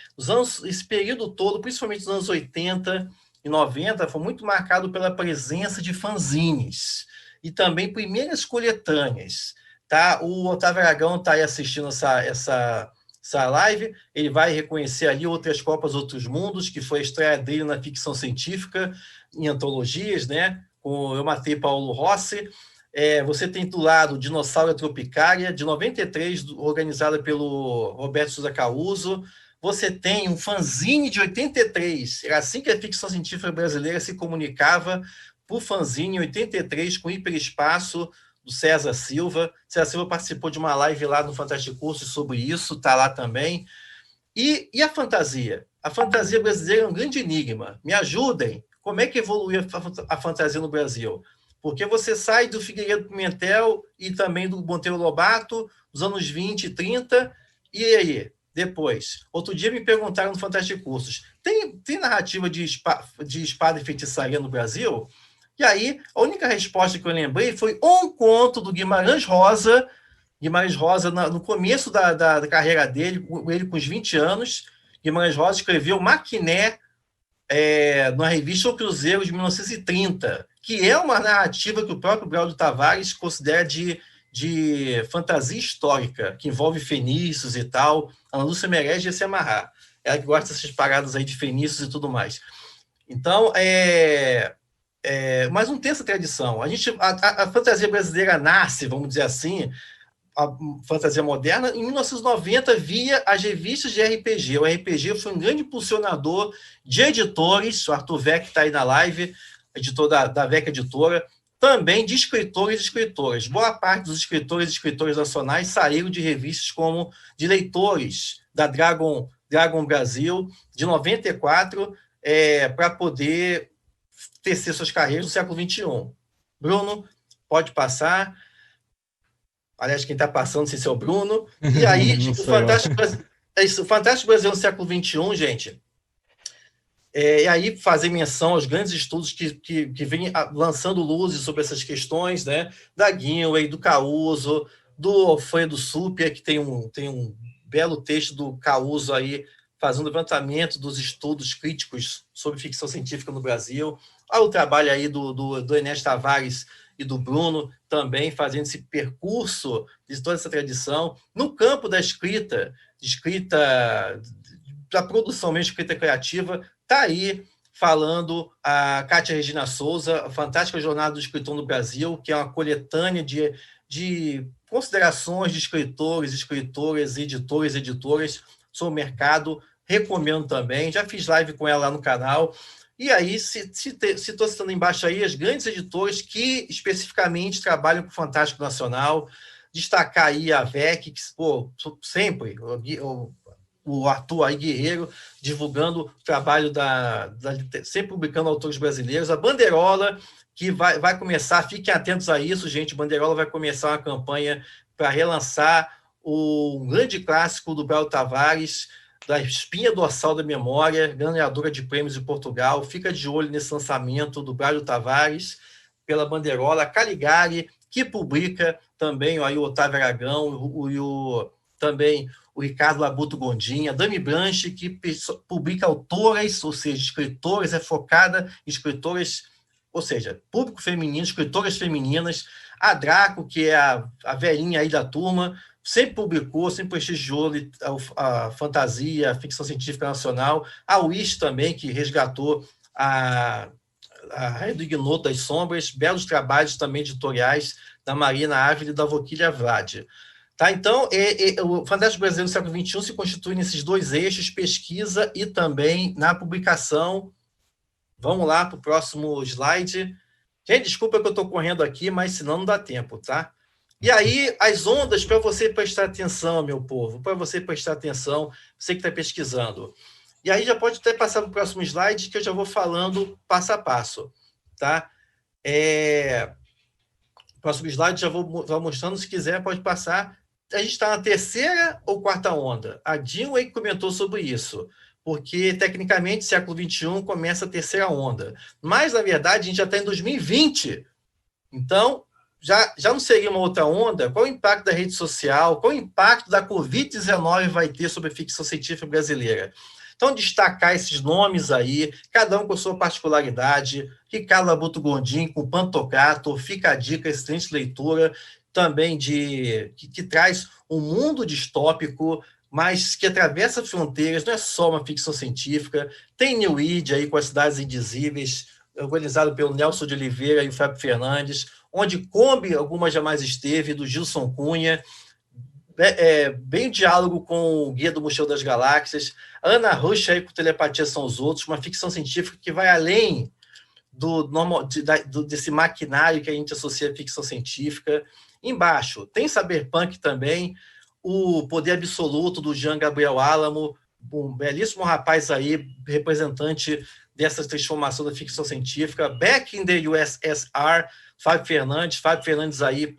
C: esse período todo, principalmente nos anos 80 e 90, foi muito marcado pela presença de fanzines e também primeiras coletâneas, tá? O Otávio Aragão está aí assistindo essa live, ele vai reconhecer ali Outras Copas, Outros Mundos, que foi a estreia dele na ficção científica, em antologias, né? Com Eu Matei Paulo Rossi. Você tem do lado Dinossauro Tropicária, de 93, organizada pelo Roberto Souza Causo. Você tem um fanzine de 83, era assim que a ficção científica brasileira se comunicava, por fanzine, em 83, com Hiperespaço, do César Silva. César Silva participou de uma live lá no Fantástico Curso sobre isso, está lá também. E a fantasia? A fantasia brasileira é um grande enigma. Me ajudem. Como é que evoluiu a fantasia no Brasil? Porque você sai do Figueiredo Pimentel e também do Monteiro Lobato, nos anos 20 e 30, e aí? Depois. Outro dia me perguntaram no Fantástico Cursos, tem narrativa de espada e feitiçaria no Brasil? E aí, a única resposta que eu lembrei foi um conto do Guimarães Rosa, no começo da carreira dele, ele com os 20 anos. Guimarães Rosa escreveu Maquiné, na revista O Cruzeiro, de 1930, que é uma narrativa que o próprio Braulio Tavares considera de fantasia histórica, que envolve fenícios e tal. A Ana Lúcia Merege ia se amarrar. Ela que gosta dessas paradas aí de fenícios e tudo mais. Então, mas não tem essa tradição. A fantasia brasileira nasce, vamos dizer assim, a fantasia moderna, em 1990, via as revistas de RPG. O RPG foi um grande impulsionador de editores, o Arthur Veck está aí na live, editor da Veck Editora, também de escritores e escritoras. Boa parte dos escritores e escritoras nacionais saíram de revistas como de leitores da Dragon Brasil, de 94, para poder tecer suas carreiras no século XXI. Bruno, pode passar. Aliás, quem está passando, não sei se é o Bruno. E aí, o Fantástico Brasil no século XXI, gente, e aí fazer menção aos grandes estudos que vêm lançando luzes sobre essas questões, né? Da Guinway, do Causo, do Alfredo Supia, que tem um belo texto do Causo aí, fazendo levantamento dos estudos críticos sobre ficção científica no Brasil. O trabalho aí do Enéas Tavares e do Bruno, também fazendo esse percurso de toda essa tradição. No campo da escrita, da produção mesmo, escrita criativa, está aí falando a Kátia Regina Souza, a Fantástica Jornada do Escritor no Brasil, que é uma coletânea de considerações de escritores, escritoras, editores, editoras sobre o mercado. Recomendo também, já fiz live com ela lá no canal. E aí, se estou citando embaixo aí, as grandes editoras que especificamente trabalham com o Fantástico Nacional, destacar aí a VEC, que sempre, o Arthur aí, Guerreiro, divulgando o trabalho sempre publicando autores brasileiros, a Bandeirola, que vai começar, fiquem atentos a isso, gente, Bandeirola vai começar uma campanha para relançar um grande clássico do Braulio Tavares, da Espinha Dorsal da Memória, ganhadora de prêmios de Portugal. Fica de olho nesse lançamento do Braulio Tavares, pela Bandeirola. Caligari, que publica também aí o Otávio Aragão, também o Ricardo Labuto Gondim, a Dami Branche, que publica autoras, ou seja, escritoras, é focada em escritoras, ou seja, público feminino, escritoras femininas. A Draco, que é a velhinha aí da turma, sempre publicou, sempre prestigiou a fantasia, a ficção científica nacional. A Wish também, que resgatou a Rainha do Ignoto das Sombras, belos trabalhos também editoriais da Marina Ávila e da Voquilha Vlad. Tá? Então, o Fantástico Brasileiro do século XXI se constitui nesses dois eixos, pesquisa e também na publicação. Vamos lá para o próximo slide. Gente, desculpa que eu estou correndo aqui, mas senão não dá tempo, tá? E aí, as ondas, para você prestar atenção, meu povo, para você prestar atenção, você que está pesquisando. E aí já pode até passar para o próximo slide, que eu já vou falando passo a passo, tá? Próximo slide, já vou mostrando, se quiser, pode passar. A gente está na terceira ou quarta onda? A Dinway comentou sobre isso, porque, tecnicamente, século XXI começa a terceira onda. Mas, na verdade, a gente já está em 2020. Então, já não seria uma outra onda? Qual o impacto da rede social? Qual o impacto da Covid-19 vai ter sobre a ficção científica brasileira? Então, destacar esses nomes aí, cada um com sua particularidade. Ricardo Labuto Gondim, com Pantocrator, fica a dica, excelente leitura, também que traz um mundo distópico, mas que atravessa fronteiras, não é só uma ficção científica. Tem New Id aí com as Cidades Indizíveis, organizado pelo Nelson de Oliveira e o Fábio Fernandes, onde Kombi algumas jamais esteve, do Gilson Cunha, bem diálogo com o Guia do Museu das Galáxias, Ana Rush aí com Telepatia São os Outros, uma ficção científica que vai além desse maquinário que a gente associa à ficção científica. Embaixo, tem Cyberpunk também, o Poder Absoluto, do Jean Gabriel Álamo, um belíssimo rapaz aí, representante dessa transformação da ficção científica. Back in the USSR, Fábio Fernandes aí,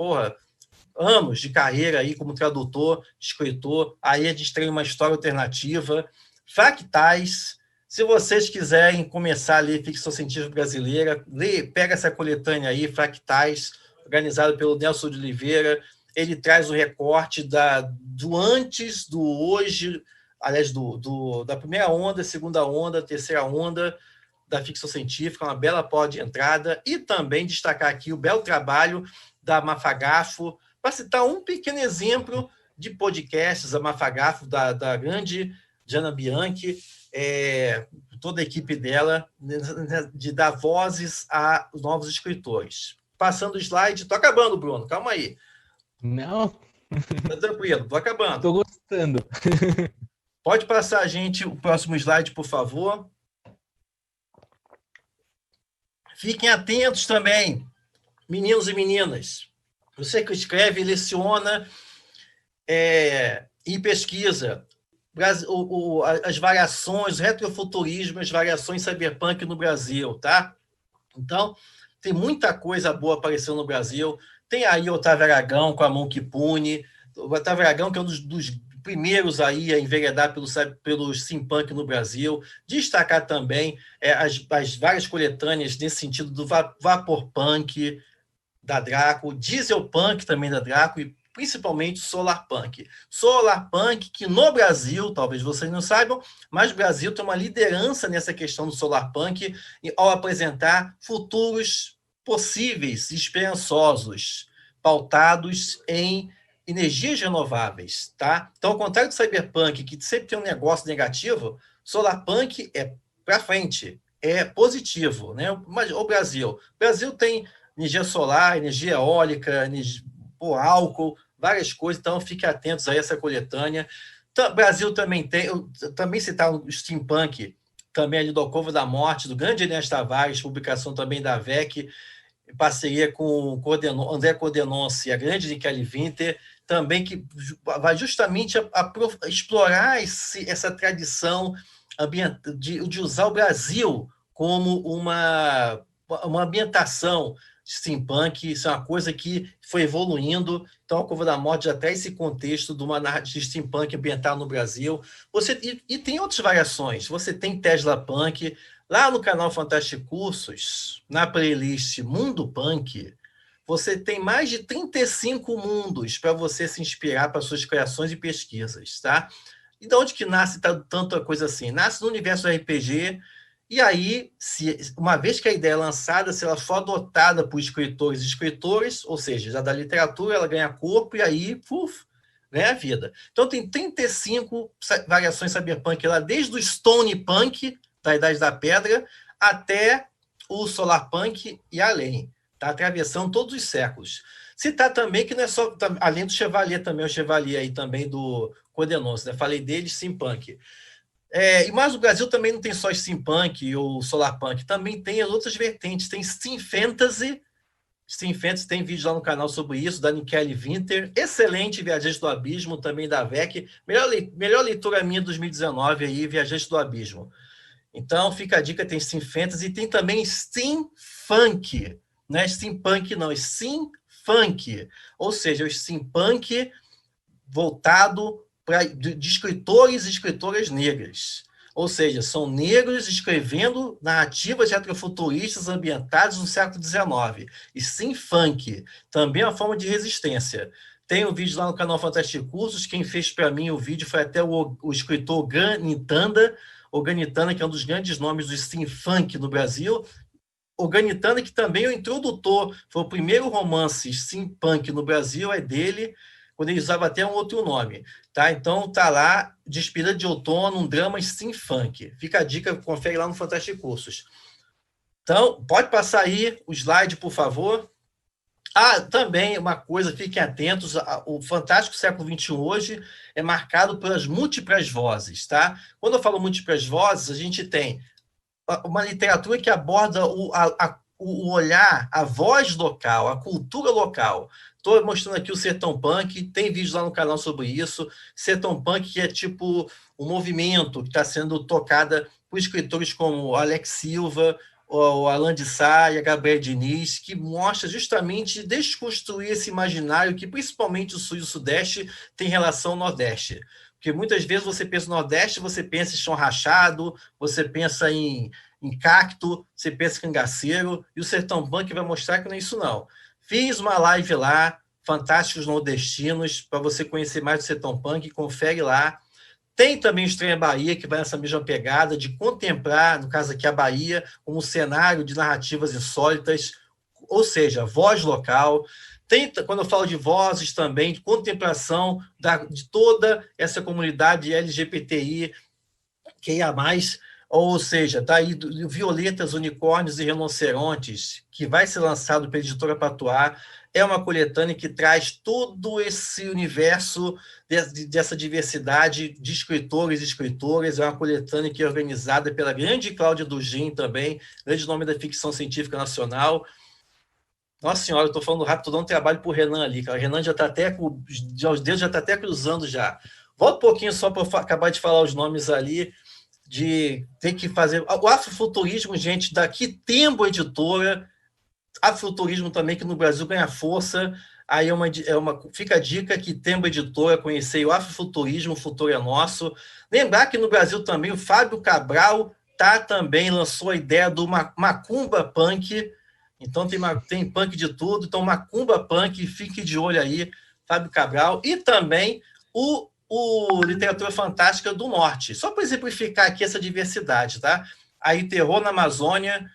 C: anos de carreira aí como tradutor, escritor. Aí a gente tem uma história alternativa. Fractais. Se vocês quiserem começar a ler ficção científica brasileira, pega essa coletânea aí, Fractais, organizado pelo Nelson de Oliveira. Ele traz o recorte do antes, do hoje, aliás, da primeira onda, segunda onda, terceira onda da ficção científica, uma bela porta de entrada. E também destacar aqui o belo trabalho da Mafagafo, para citar um pequeno exemplo de podcasts, a Mafagafo, da grande Diana Bianchi, toda a equipe dela, de dar vozes a novos escritores. Passando o slide, estou acabando, Bruno, calma aí.
B: Não.
C: Tá tranquilo, estou acabando.
B: Estou gostando.
C: Pode passar, gente, o próximo slide, por favor. Fiquem atentos também, meninos e meninas. Você que escreve, leciona e pesquisa as variações, retrofuturismo, as variações cyberpunk no Brasil, tá? Então, tem muita coisa boa aparecendo no Brasil. Tem aí o Otávio Aragão com a mão que pune. O Otávio Aragão, que é um dos primeiros aí a enveredar pelo steampunk no Brasil. Destacar também as várias coletâneas nesse sentido do Vaporpunk da Draco, Dieselpunk também da Draco e principalmente Solarpunk. Solarpunk, que no Brasil, talvez vocês não saibam, mas o Brasil tem uma liderança nessa questão do Solarpunk ao apresentar futuros possíveis, esperançosos, pautados em energias renováveis, tá? Então, ao contrário do Cyberpunk, que sempre tem um negócio negativo, Solarpunk é para frente, é positivo, né? Mas o Brasil tem energia solar, energia eólica, álcool, várias coisas, então fiquem atentos a essa coletânea. O Brasil também também citar o steampunk, também ali do Alcova da Morte, do grande Inês Tavares, publicação também da VEC, em parceria com o André Cordenonce e a grande Nicole Winter, também que vai justamente explorar essa tradição de usar o Brasil como uma ambientação steampunk. Isso é uma coisa que foi evoluindo. Então, a Alcova da Morte já traz esse contexto de steampunk ambiental no Brasil. E tem outras variações. Você tem Tesla Punk. Lá no canal Fantástico Cursos, na playlist Mundo Punk, você tem mais de 35 mundos para você se inspirar para suas criações e pesquisas, tá? E de onde que nasce tanta coisa assim? Nasce no universo do RPG. E aí, uma vez que a ideia é lançada, se ela for adotada por escritores, ou seja, já da literatura, ela ganha corpo e aí, ganha vida. Então, tem 35 variações cyberpunk lá, desde o Stone Punk, da Idade da Pedra, até o Solarpunk e além. Tá atravessando todos os séculos. Citar também que não é só, além do Chevalier também, o Chevalier aí também do Cordenonce, né? Falei dele, steampunk. Mas o Brasil também não tem só steampunk ou solarpunk, também tem as outras vertentes, tem steam fantasy Steam Fantasy tem vídeo lá no canal sobre isso, da Nikele Winter. Excelente Viajante do Abismo, também da VEC. Melhor leitura minha de 2019 aí, Viajante do Abismo. Então, fica a dica, tem Steam Fantasy e tem também Steam Funk. Não é steampunk, não, é Steam Funk. Ou seja, o steampunk voltado de escritores e escritoras negras. Ou seja, são negros escrevendo narrativas retrofuturistas ambientadas no século XIX. E sim, funk, também é uma forma de resistência. Tem um vídeo lá no canal Fantástico Cursos, quem fez para mim o vídeo foi até o escritor Ganitanda, o Ganitanda, que é um dos grandes nomes do steampunk no Brasil. O Ganitanda, que também é o introdutor, foi o primeiro romance steampunk no Brasil, é dele, quando ele usava até um outro nome. Tá? Então, tá lá, Despedida de Outono, um drama steampunk. Fica a dica, confere lá no Fantástico Cursos. Então, pode passar aí o slide, por favor. Também uma coisa, fiquem atentos, o Fantástico Século XXI hoje é marcado pelas múltiplas vozes. Tá? Quando eu falo múltiplas vozes, a gente tem uma literatura que aborda o olhar, a voz local, a cultura local. Estou mostrando aqui o Sertão Punk, tem vídeos lá no canal sobre isso. Sertão Punk, que é tipo um movimento que está sendo tocada por escritores como Alex Silva, o Alan de Sá e a Gabriela Diniz, que mostra justamente desconstruir esse imaginário que principalmente o Sul e o Sudeste tem relação ao Nordeste. Porque muitas vezes você pensa no Nordeste, você pensa em chão rachado, você pensa em cacto, você pensa em cangaceiro, e o Sertão Punk vai mostrar que não é isso não. Fiz uma live lá, Fantásticos Nordestinos, para você conhecer mais do Sertão Punk, confere lá. Tem também o Estranha Bahia, que vai nessa mesma pegada de contemplar, no caso aqui a Bahia, como um cenário de narrativas insólitas, ou seja, voz local. Tem, quando eu falo de vozes também, de contemplação de toda essa comunidade LGBTI, QIA+, ou seja, tá aí Violetas, Unicórnios e Rinocerontes, que vai ser lançado pela editora Patuá. É uma coletânea que traz todo esse universo dessa diversidade de escritores e escritoras. É uma coletânea que é organizada pela grande Cláudia Dugin também, grande nome da ficção científica nacional. Nossa senhora, eu estou falando rápido, estou dando um trabalho para o Renan ali, cara. O Renan já está até com os dedos, já está até cruzando já. Volta um pouquinho só para eu acabar de falar os nomes ali, de ter que fazer... O afrofuturismo, gente, da Quitembo Editora, afrofuturismo também, que no Brasil ganha força. Aí fica a dica, Quitembo Editora, conhecer o afrofuturismo, o futuro é nosso. Lembrar que no Brasil também o Fábio Cabral também lançou a ideia do Macumba Punk. Então tem punk de tudo. Então Macumba Punk, fique de olho aí, Fábio Cabral. E também o Literatura Fantástica do Norte. Só para exemplificar aqui essa diversidade, tá? Aí Terror na Amazônia,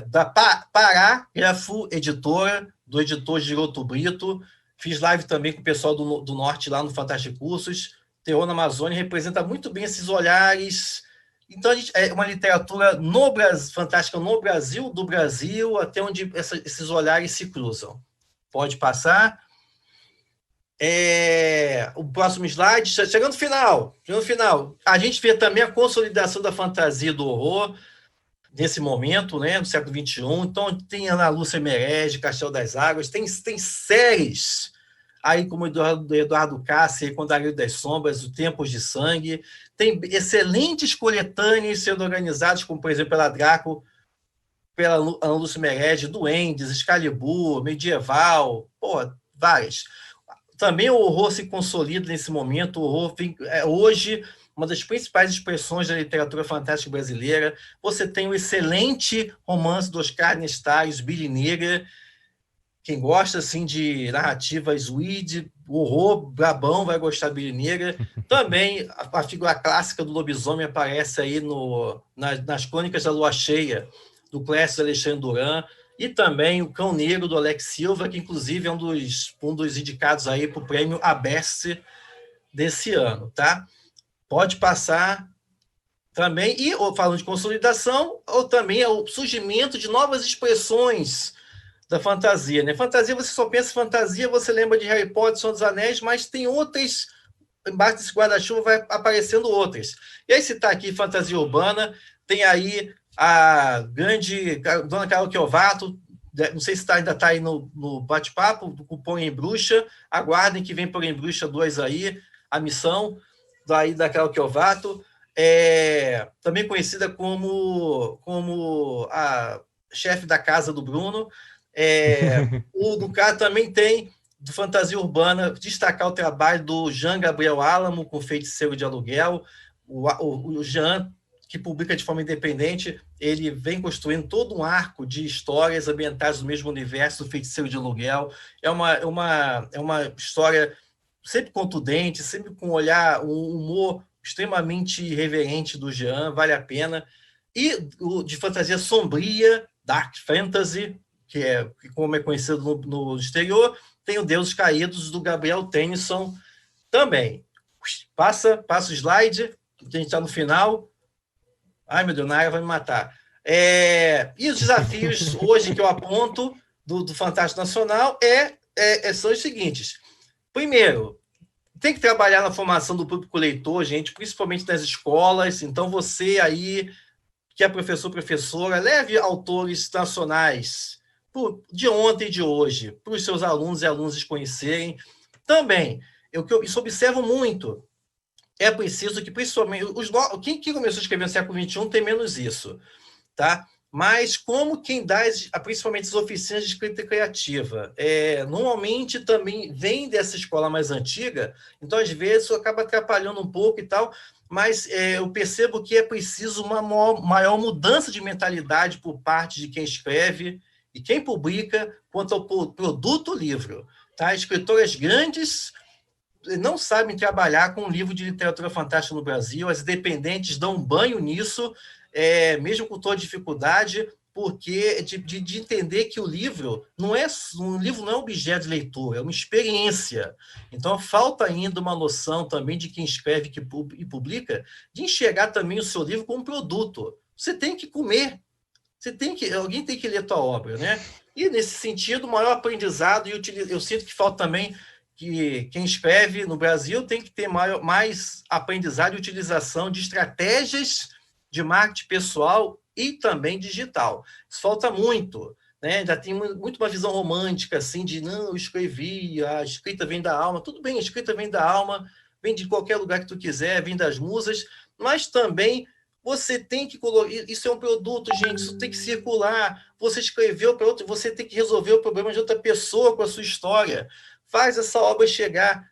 C: da Parágrafo Editora, do editor Giroto Brito. Fiz live também com o pessoal do Norte lá no Fantástico Cursos. Terror na Amazônia representa muito bem esses olhares. Então, é uma literatura fantástica no Brasil, do Brasil, até onde esses olhares se cruzam. Pode passar. O próximo slide, chegando no final. A gente vê também a consolidação da fantasia do horror, nesse momento, né, no século XXI. Então, tem Ana Lúcia Merege, Castelo das Águas, tem séries aí como Eduardo Cássio, Condarilho das Sombras, O Tempos de Sangue. Tem excelentes coletâneas sendo organizadas, como, por exemplo, pela Draco, pela Ana Lúcia Merege, Duendes, Excalibur, Medieval, várias. Também o horror se consolida nesse momento. O horror é hoje uma das principais expressões da literatura fantástica brasileira. Você tem o excelente romance do Oscar Nestares, Billy Negra. Quem gosta assim, de narrativas weird, horror, brabão, vai gostar de Billy Negra. Também a figura clássica do lobisomem aparece aí nas Crônicas da Lua Cheia, do Clécio Alexandre Duran. E também o Cão Negro, do Alex Silva, que inclusive é um dos indicados aí para o prêmio Abeste desse ano, tá? Pode passar também. E falando de consolidação, ou também é o surgimento de novas expressões da fantasia, né? Fantasia, você só pensa em fantasia, você lembra de Harry Potter, Senhor dos Anéis, mas tem outras, embaixo desse guarda-chuva vai aparecendo outras. E aí, se está aqui fantasia urbana, tem aí a grande Dona Carol Chiovato, não sei se ainda está aí no bate-papo, do cupom Embruxa. Aguardem que vem por Embruxa 2 aí, a missão da Carol Chiovato, também conhecida como a chefe da casa do Bruno. O Ducato também tem, do Fantasia Urbana, destacar o trabalho do Jean Gabriel Álamo, com Feiticeiro de Aluguel. O Jean, que publica de forma independente, ele vem construindo todo um arco de histórias ambientadas no mesmo universo do Feiticeiro de Aluguel. É uma história sempre contundente, sempre com um humor extremamente irreverente do Jean, vale a pena. E de fantasia sombria, Dark Fantasy, que como é conhecido no exterior, tem o Deuses Caídos, do Gabriel Tennyson também. Passa o slide, a gente está no final. Ai, meu Deus, Naya vai me matar. E os desafios hoje que eu aponto do Fantástico Nacional são os seguintes. Primeiro, tem que trabalhar na formação do público leitor, gente, principalmente nas escolas. Então, você aí, que é professora, leve autores nacionais de ontem e de hoje, para os seus alunos e alunas conhecerem. Também, isso observo muito, é preciso que, principalmente, quem começou a escrever no século XXI tem menos isso, tá? Mas como quem dá, principalmente as oficinas de escrita criativa, normalmente também vem dessa escola mais antiga, então, às vezes, isso acaba atrapalhando um pouco e tal, mas eu percebo que é preciso uma maior mudança de mentalidade por parte de quem escreve e quem publica quanto ao produto livro. Tá? Escritoras grandes não sabem trabalhar com um livro de literatura fantástica no Brasil, as independentes dão um banho nisso, mesmo com toda dificuldade, porque de entender que o livro não é objeto de leitura, é uma experiência. Então, falta ainda uma noção também de quem escreve e publica, de enxergar também o seu livro como um produto. Você tem que comer, alguém tem que ler a tua obra, né? E, nesse sentido, o maior aprendizado, e eu sinto que falta também que quem escreve no Brasil tem que ter mais aprendizado e utilização de estratégias de marketing pessoal e também digital. Isso falta muito, né? Já tem muito uma visão romântica, assim, de não, eu escrevi, a escrita vem da alma. Tudo bem, a escrita vem da alma, vem de qualquer lugar que tu quiser, vem das musas, mas também você tem que colocar. Isso é um produto, gente, isso tem que circular. Você escreveu para outro, você tem que resolver o problema de outra pessoa com a sua história. Faz essa obra chegar.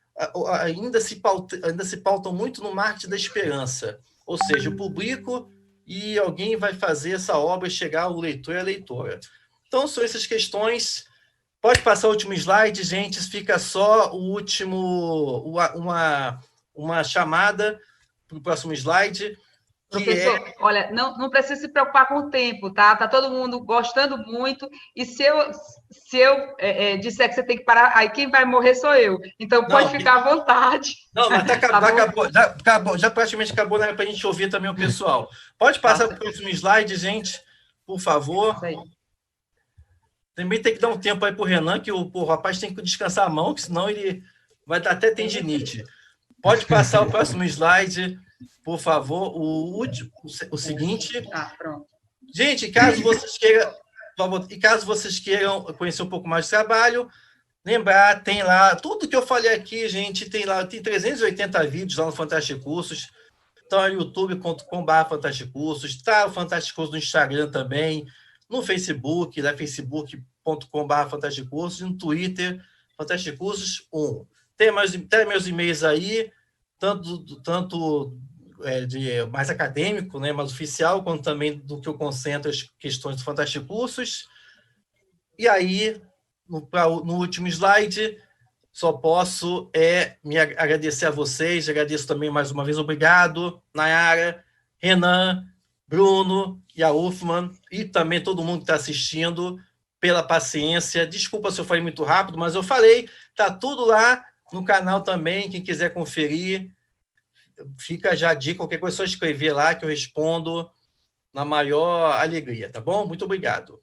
C: Ainda se pautam muito no marketing da esperança. Ou seja, eu publico e alguém vai fazer essa obra chegar ao leitor e à leitora. Então, são essas questões. Pode passar o último slide, gente. Fica só o último, uma chamada para o próximo slide.
D: Professor, olha, não precisa se preocupar com o tempo, tá? Tá todo mundo gostando muito, e se eu disser que você tem que parar, aí quem vai morrer sou eu. Então, pode ficar à vontade.
C: Não, mas acabou, já praticamente acabou, né, para a gente ouvir também o pessoal. Pode passar para o próximo slide, gente, por favor. Isso aí. Também tem que dar um tempo aí para o Renan, que o rapaz tem que descansar a mão, que senão ele vai dar até tendinite. Pode passar o próximo slide, por favor, o seguinte.
D: Pronto.
C: Gente, caso vocês queiram conhecer um pouco mais do trabalho, lembrar, tem lá, tudo que eu falei aqui, gente, tem 380 vídeos lá no Fantástico Cursos, então é youtube.com/fantasticursos, tá o Fantástico Cursos no Instagram também, no Facebook, né, facebook.com/fantasticursos, no Twitter, Fantástico Cursos 1. Tem meus e-mails aí, tanto de mais acadêmico, né, mais oficial, quanto também do que eu concentro as questões do Fantástico Cursos. E aí, no último slide, só posso me agradecer a vocês, agradeço também mais uma vez, obrigado, Nayara, Renan, Bruno e a Uffman, e também todo mundo que está assistindo, pela paciência. Desculpa se eu falei muito rápido, mas eu falei, está tudo lá no canal também, quem quiser conferir, fica já a dica, qualquer coisa é só escrever lá que eu respondo na maior alegria, tá bom? Muito obrigado.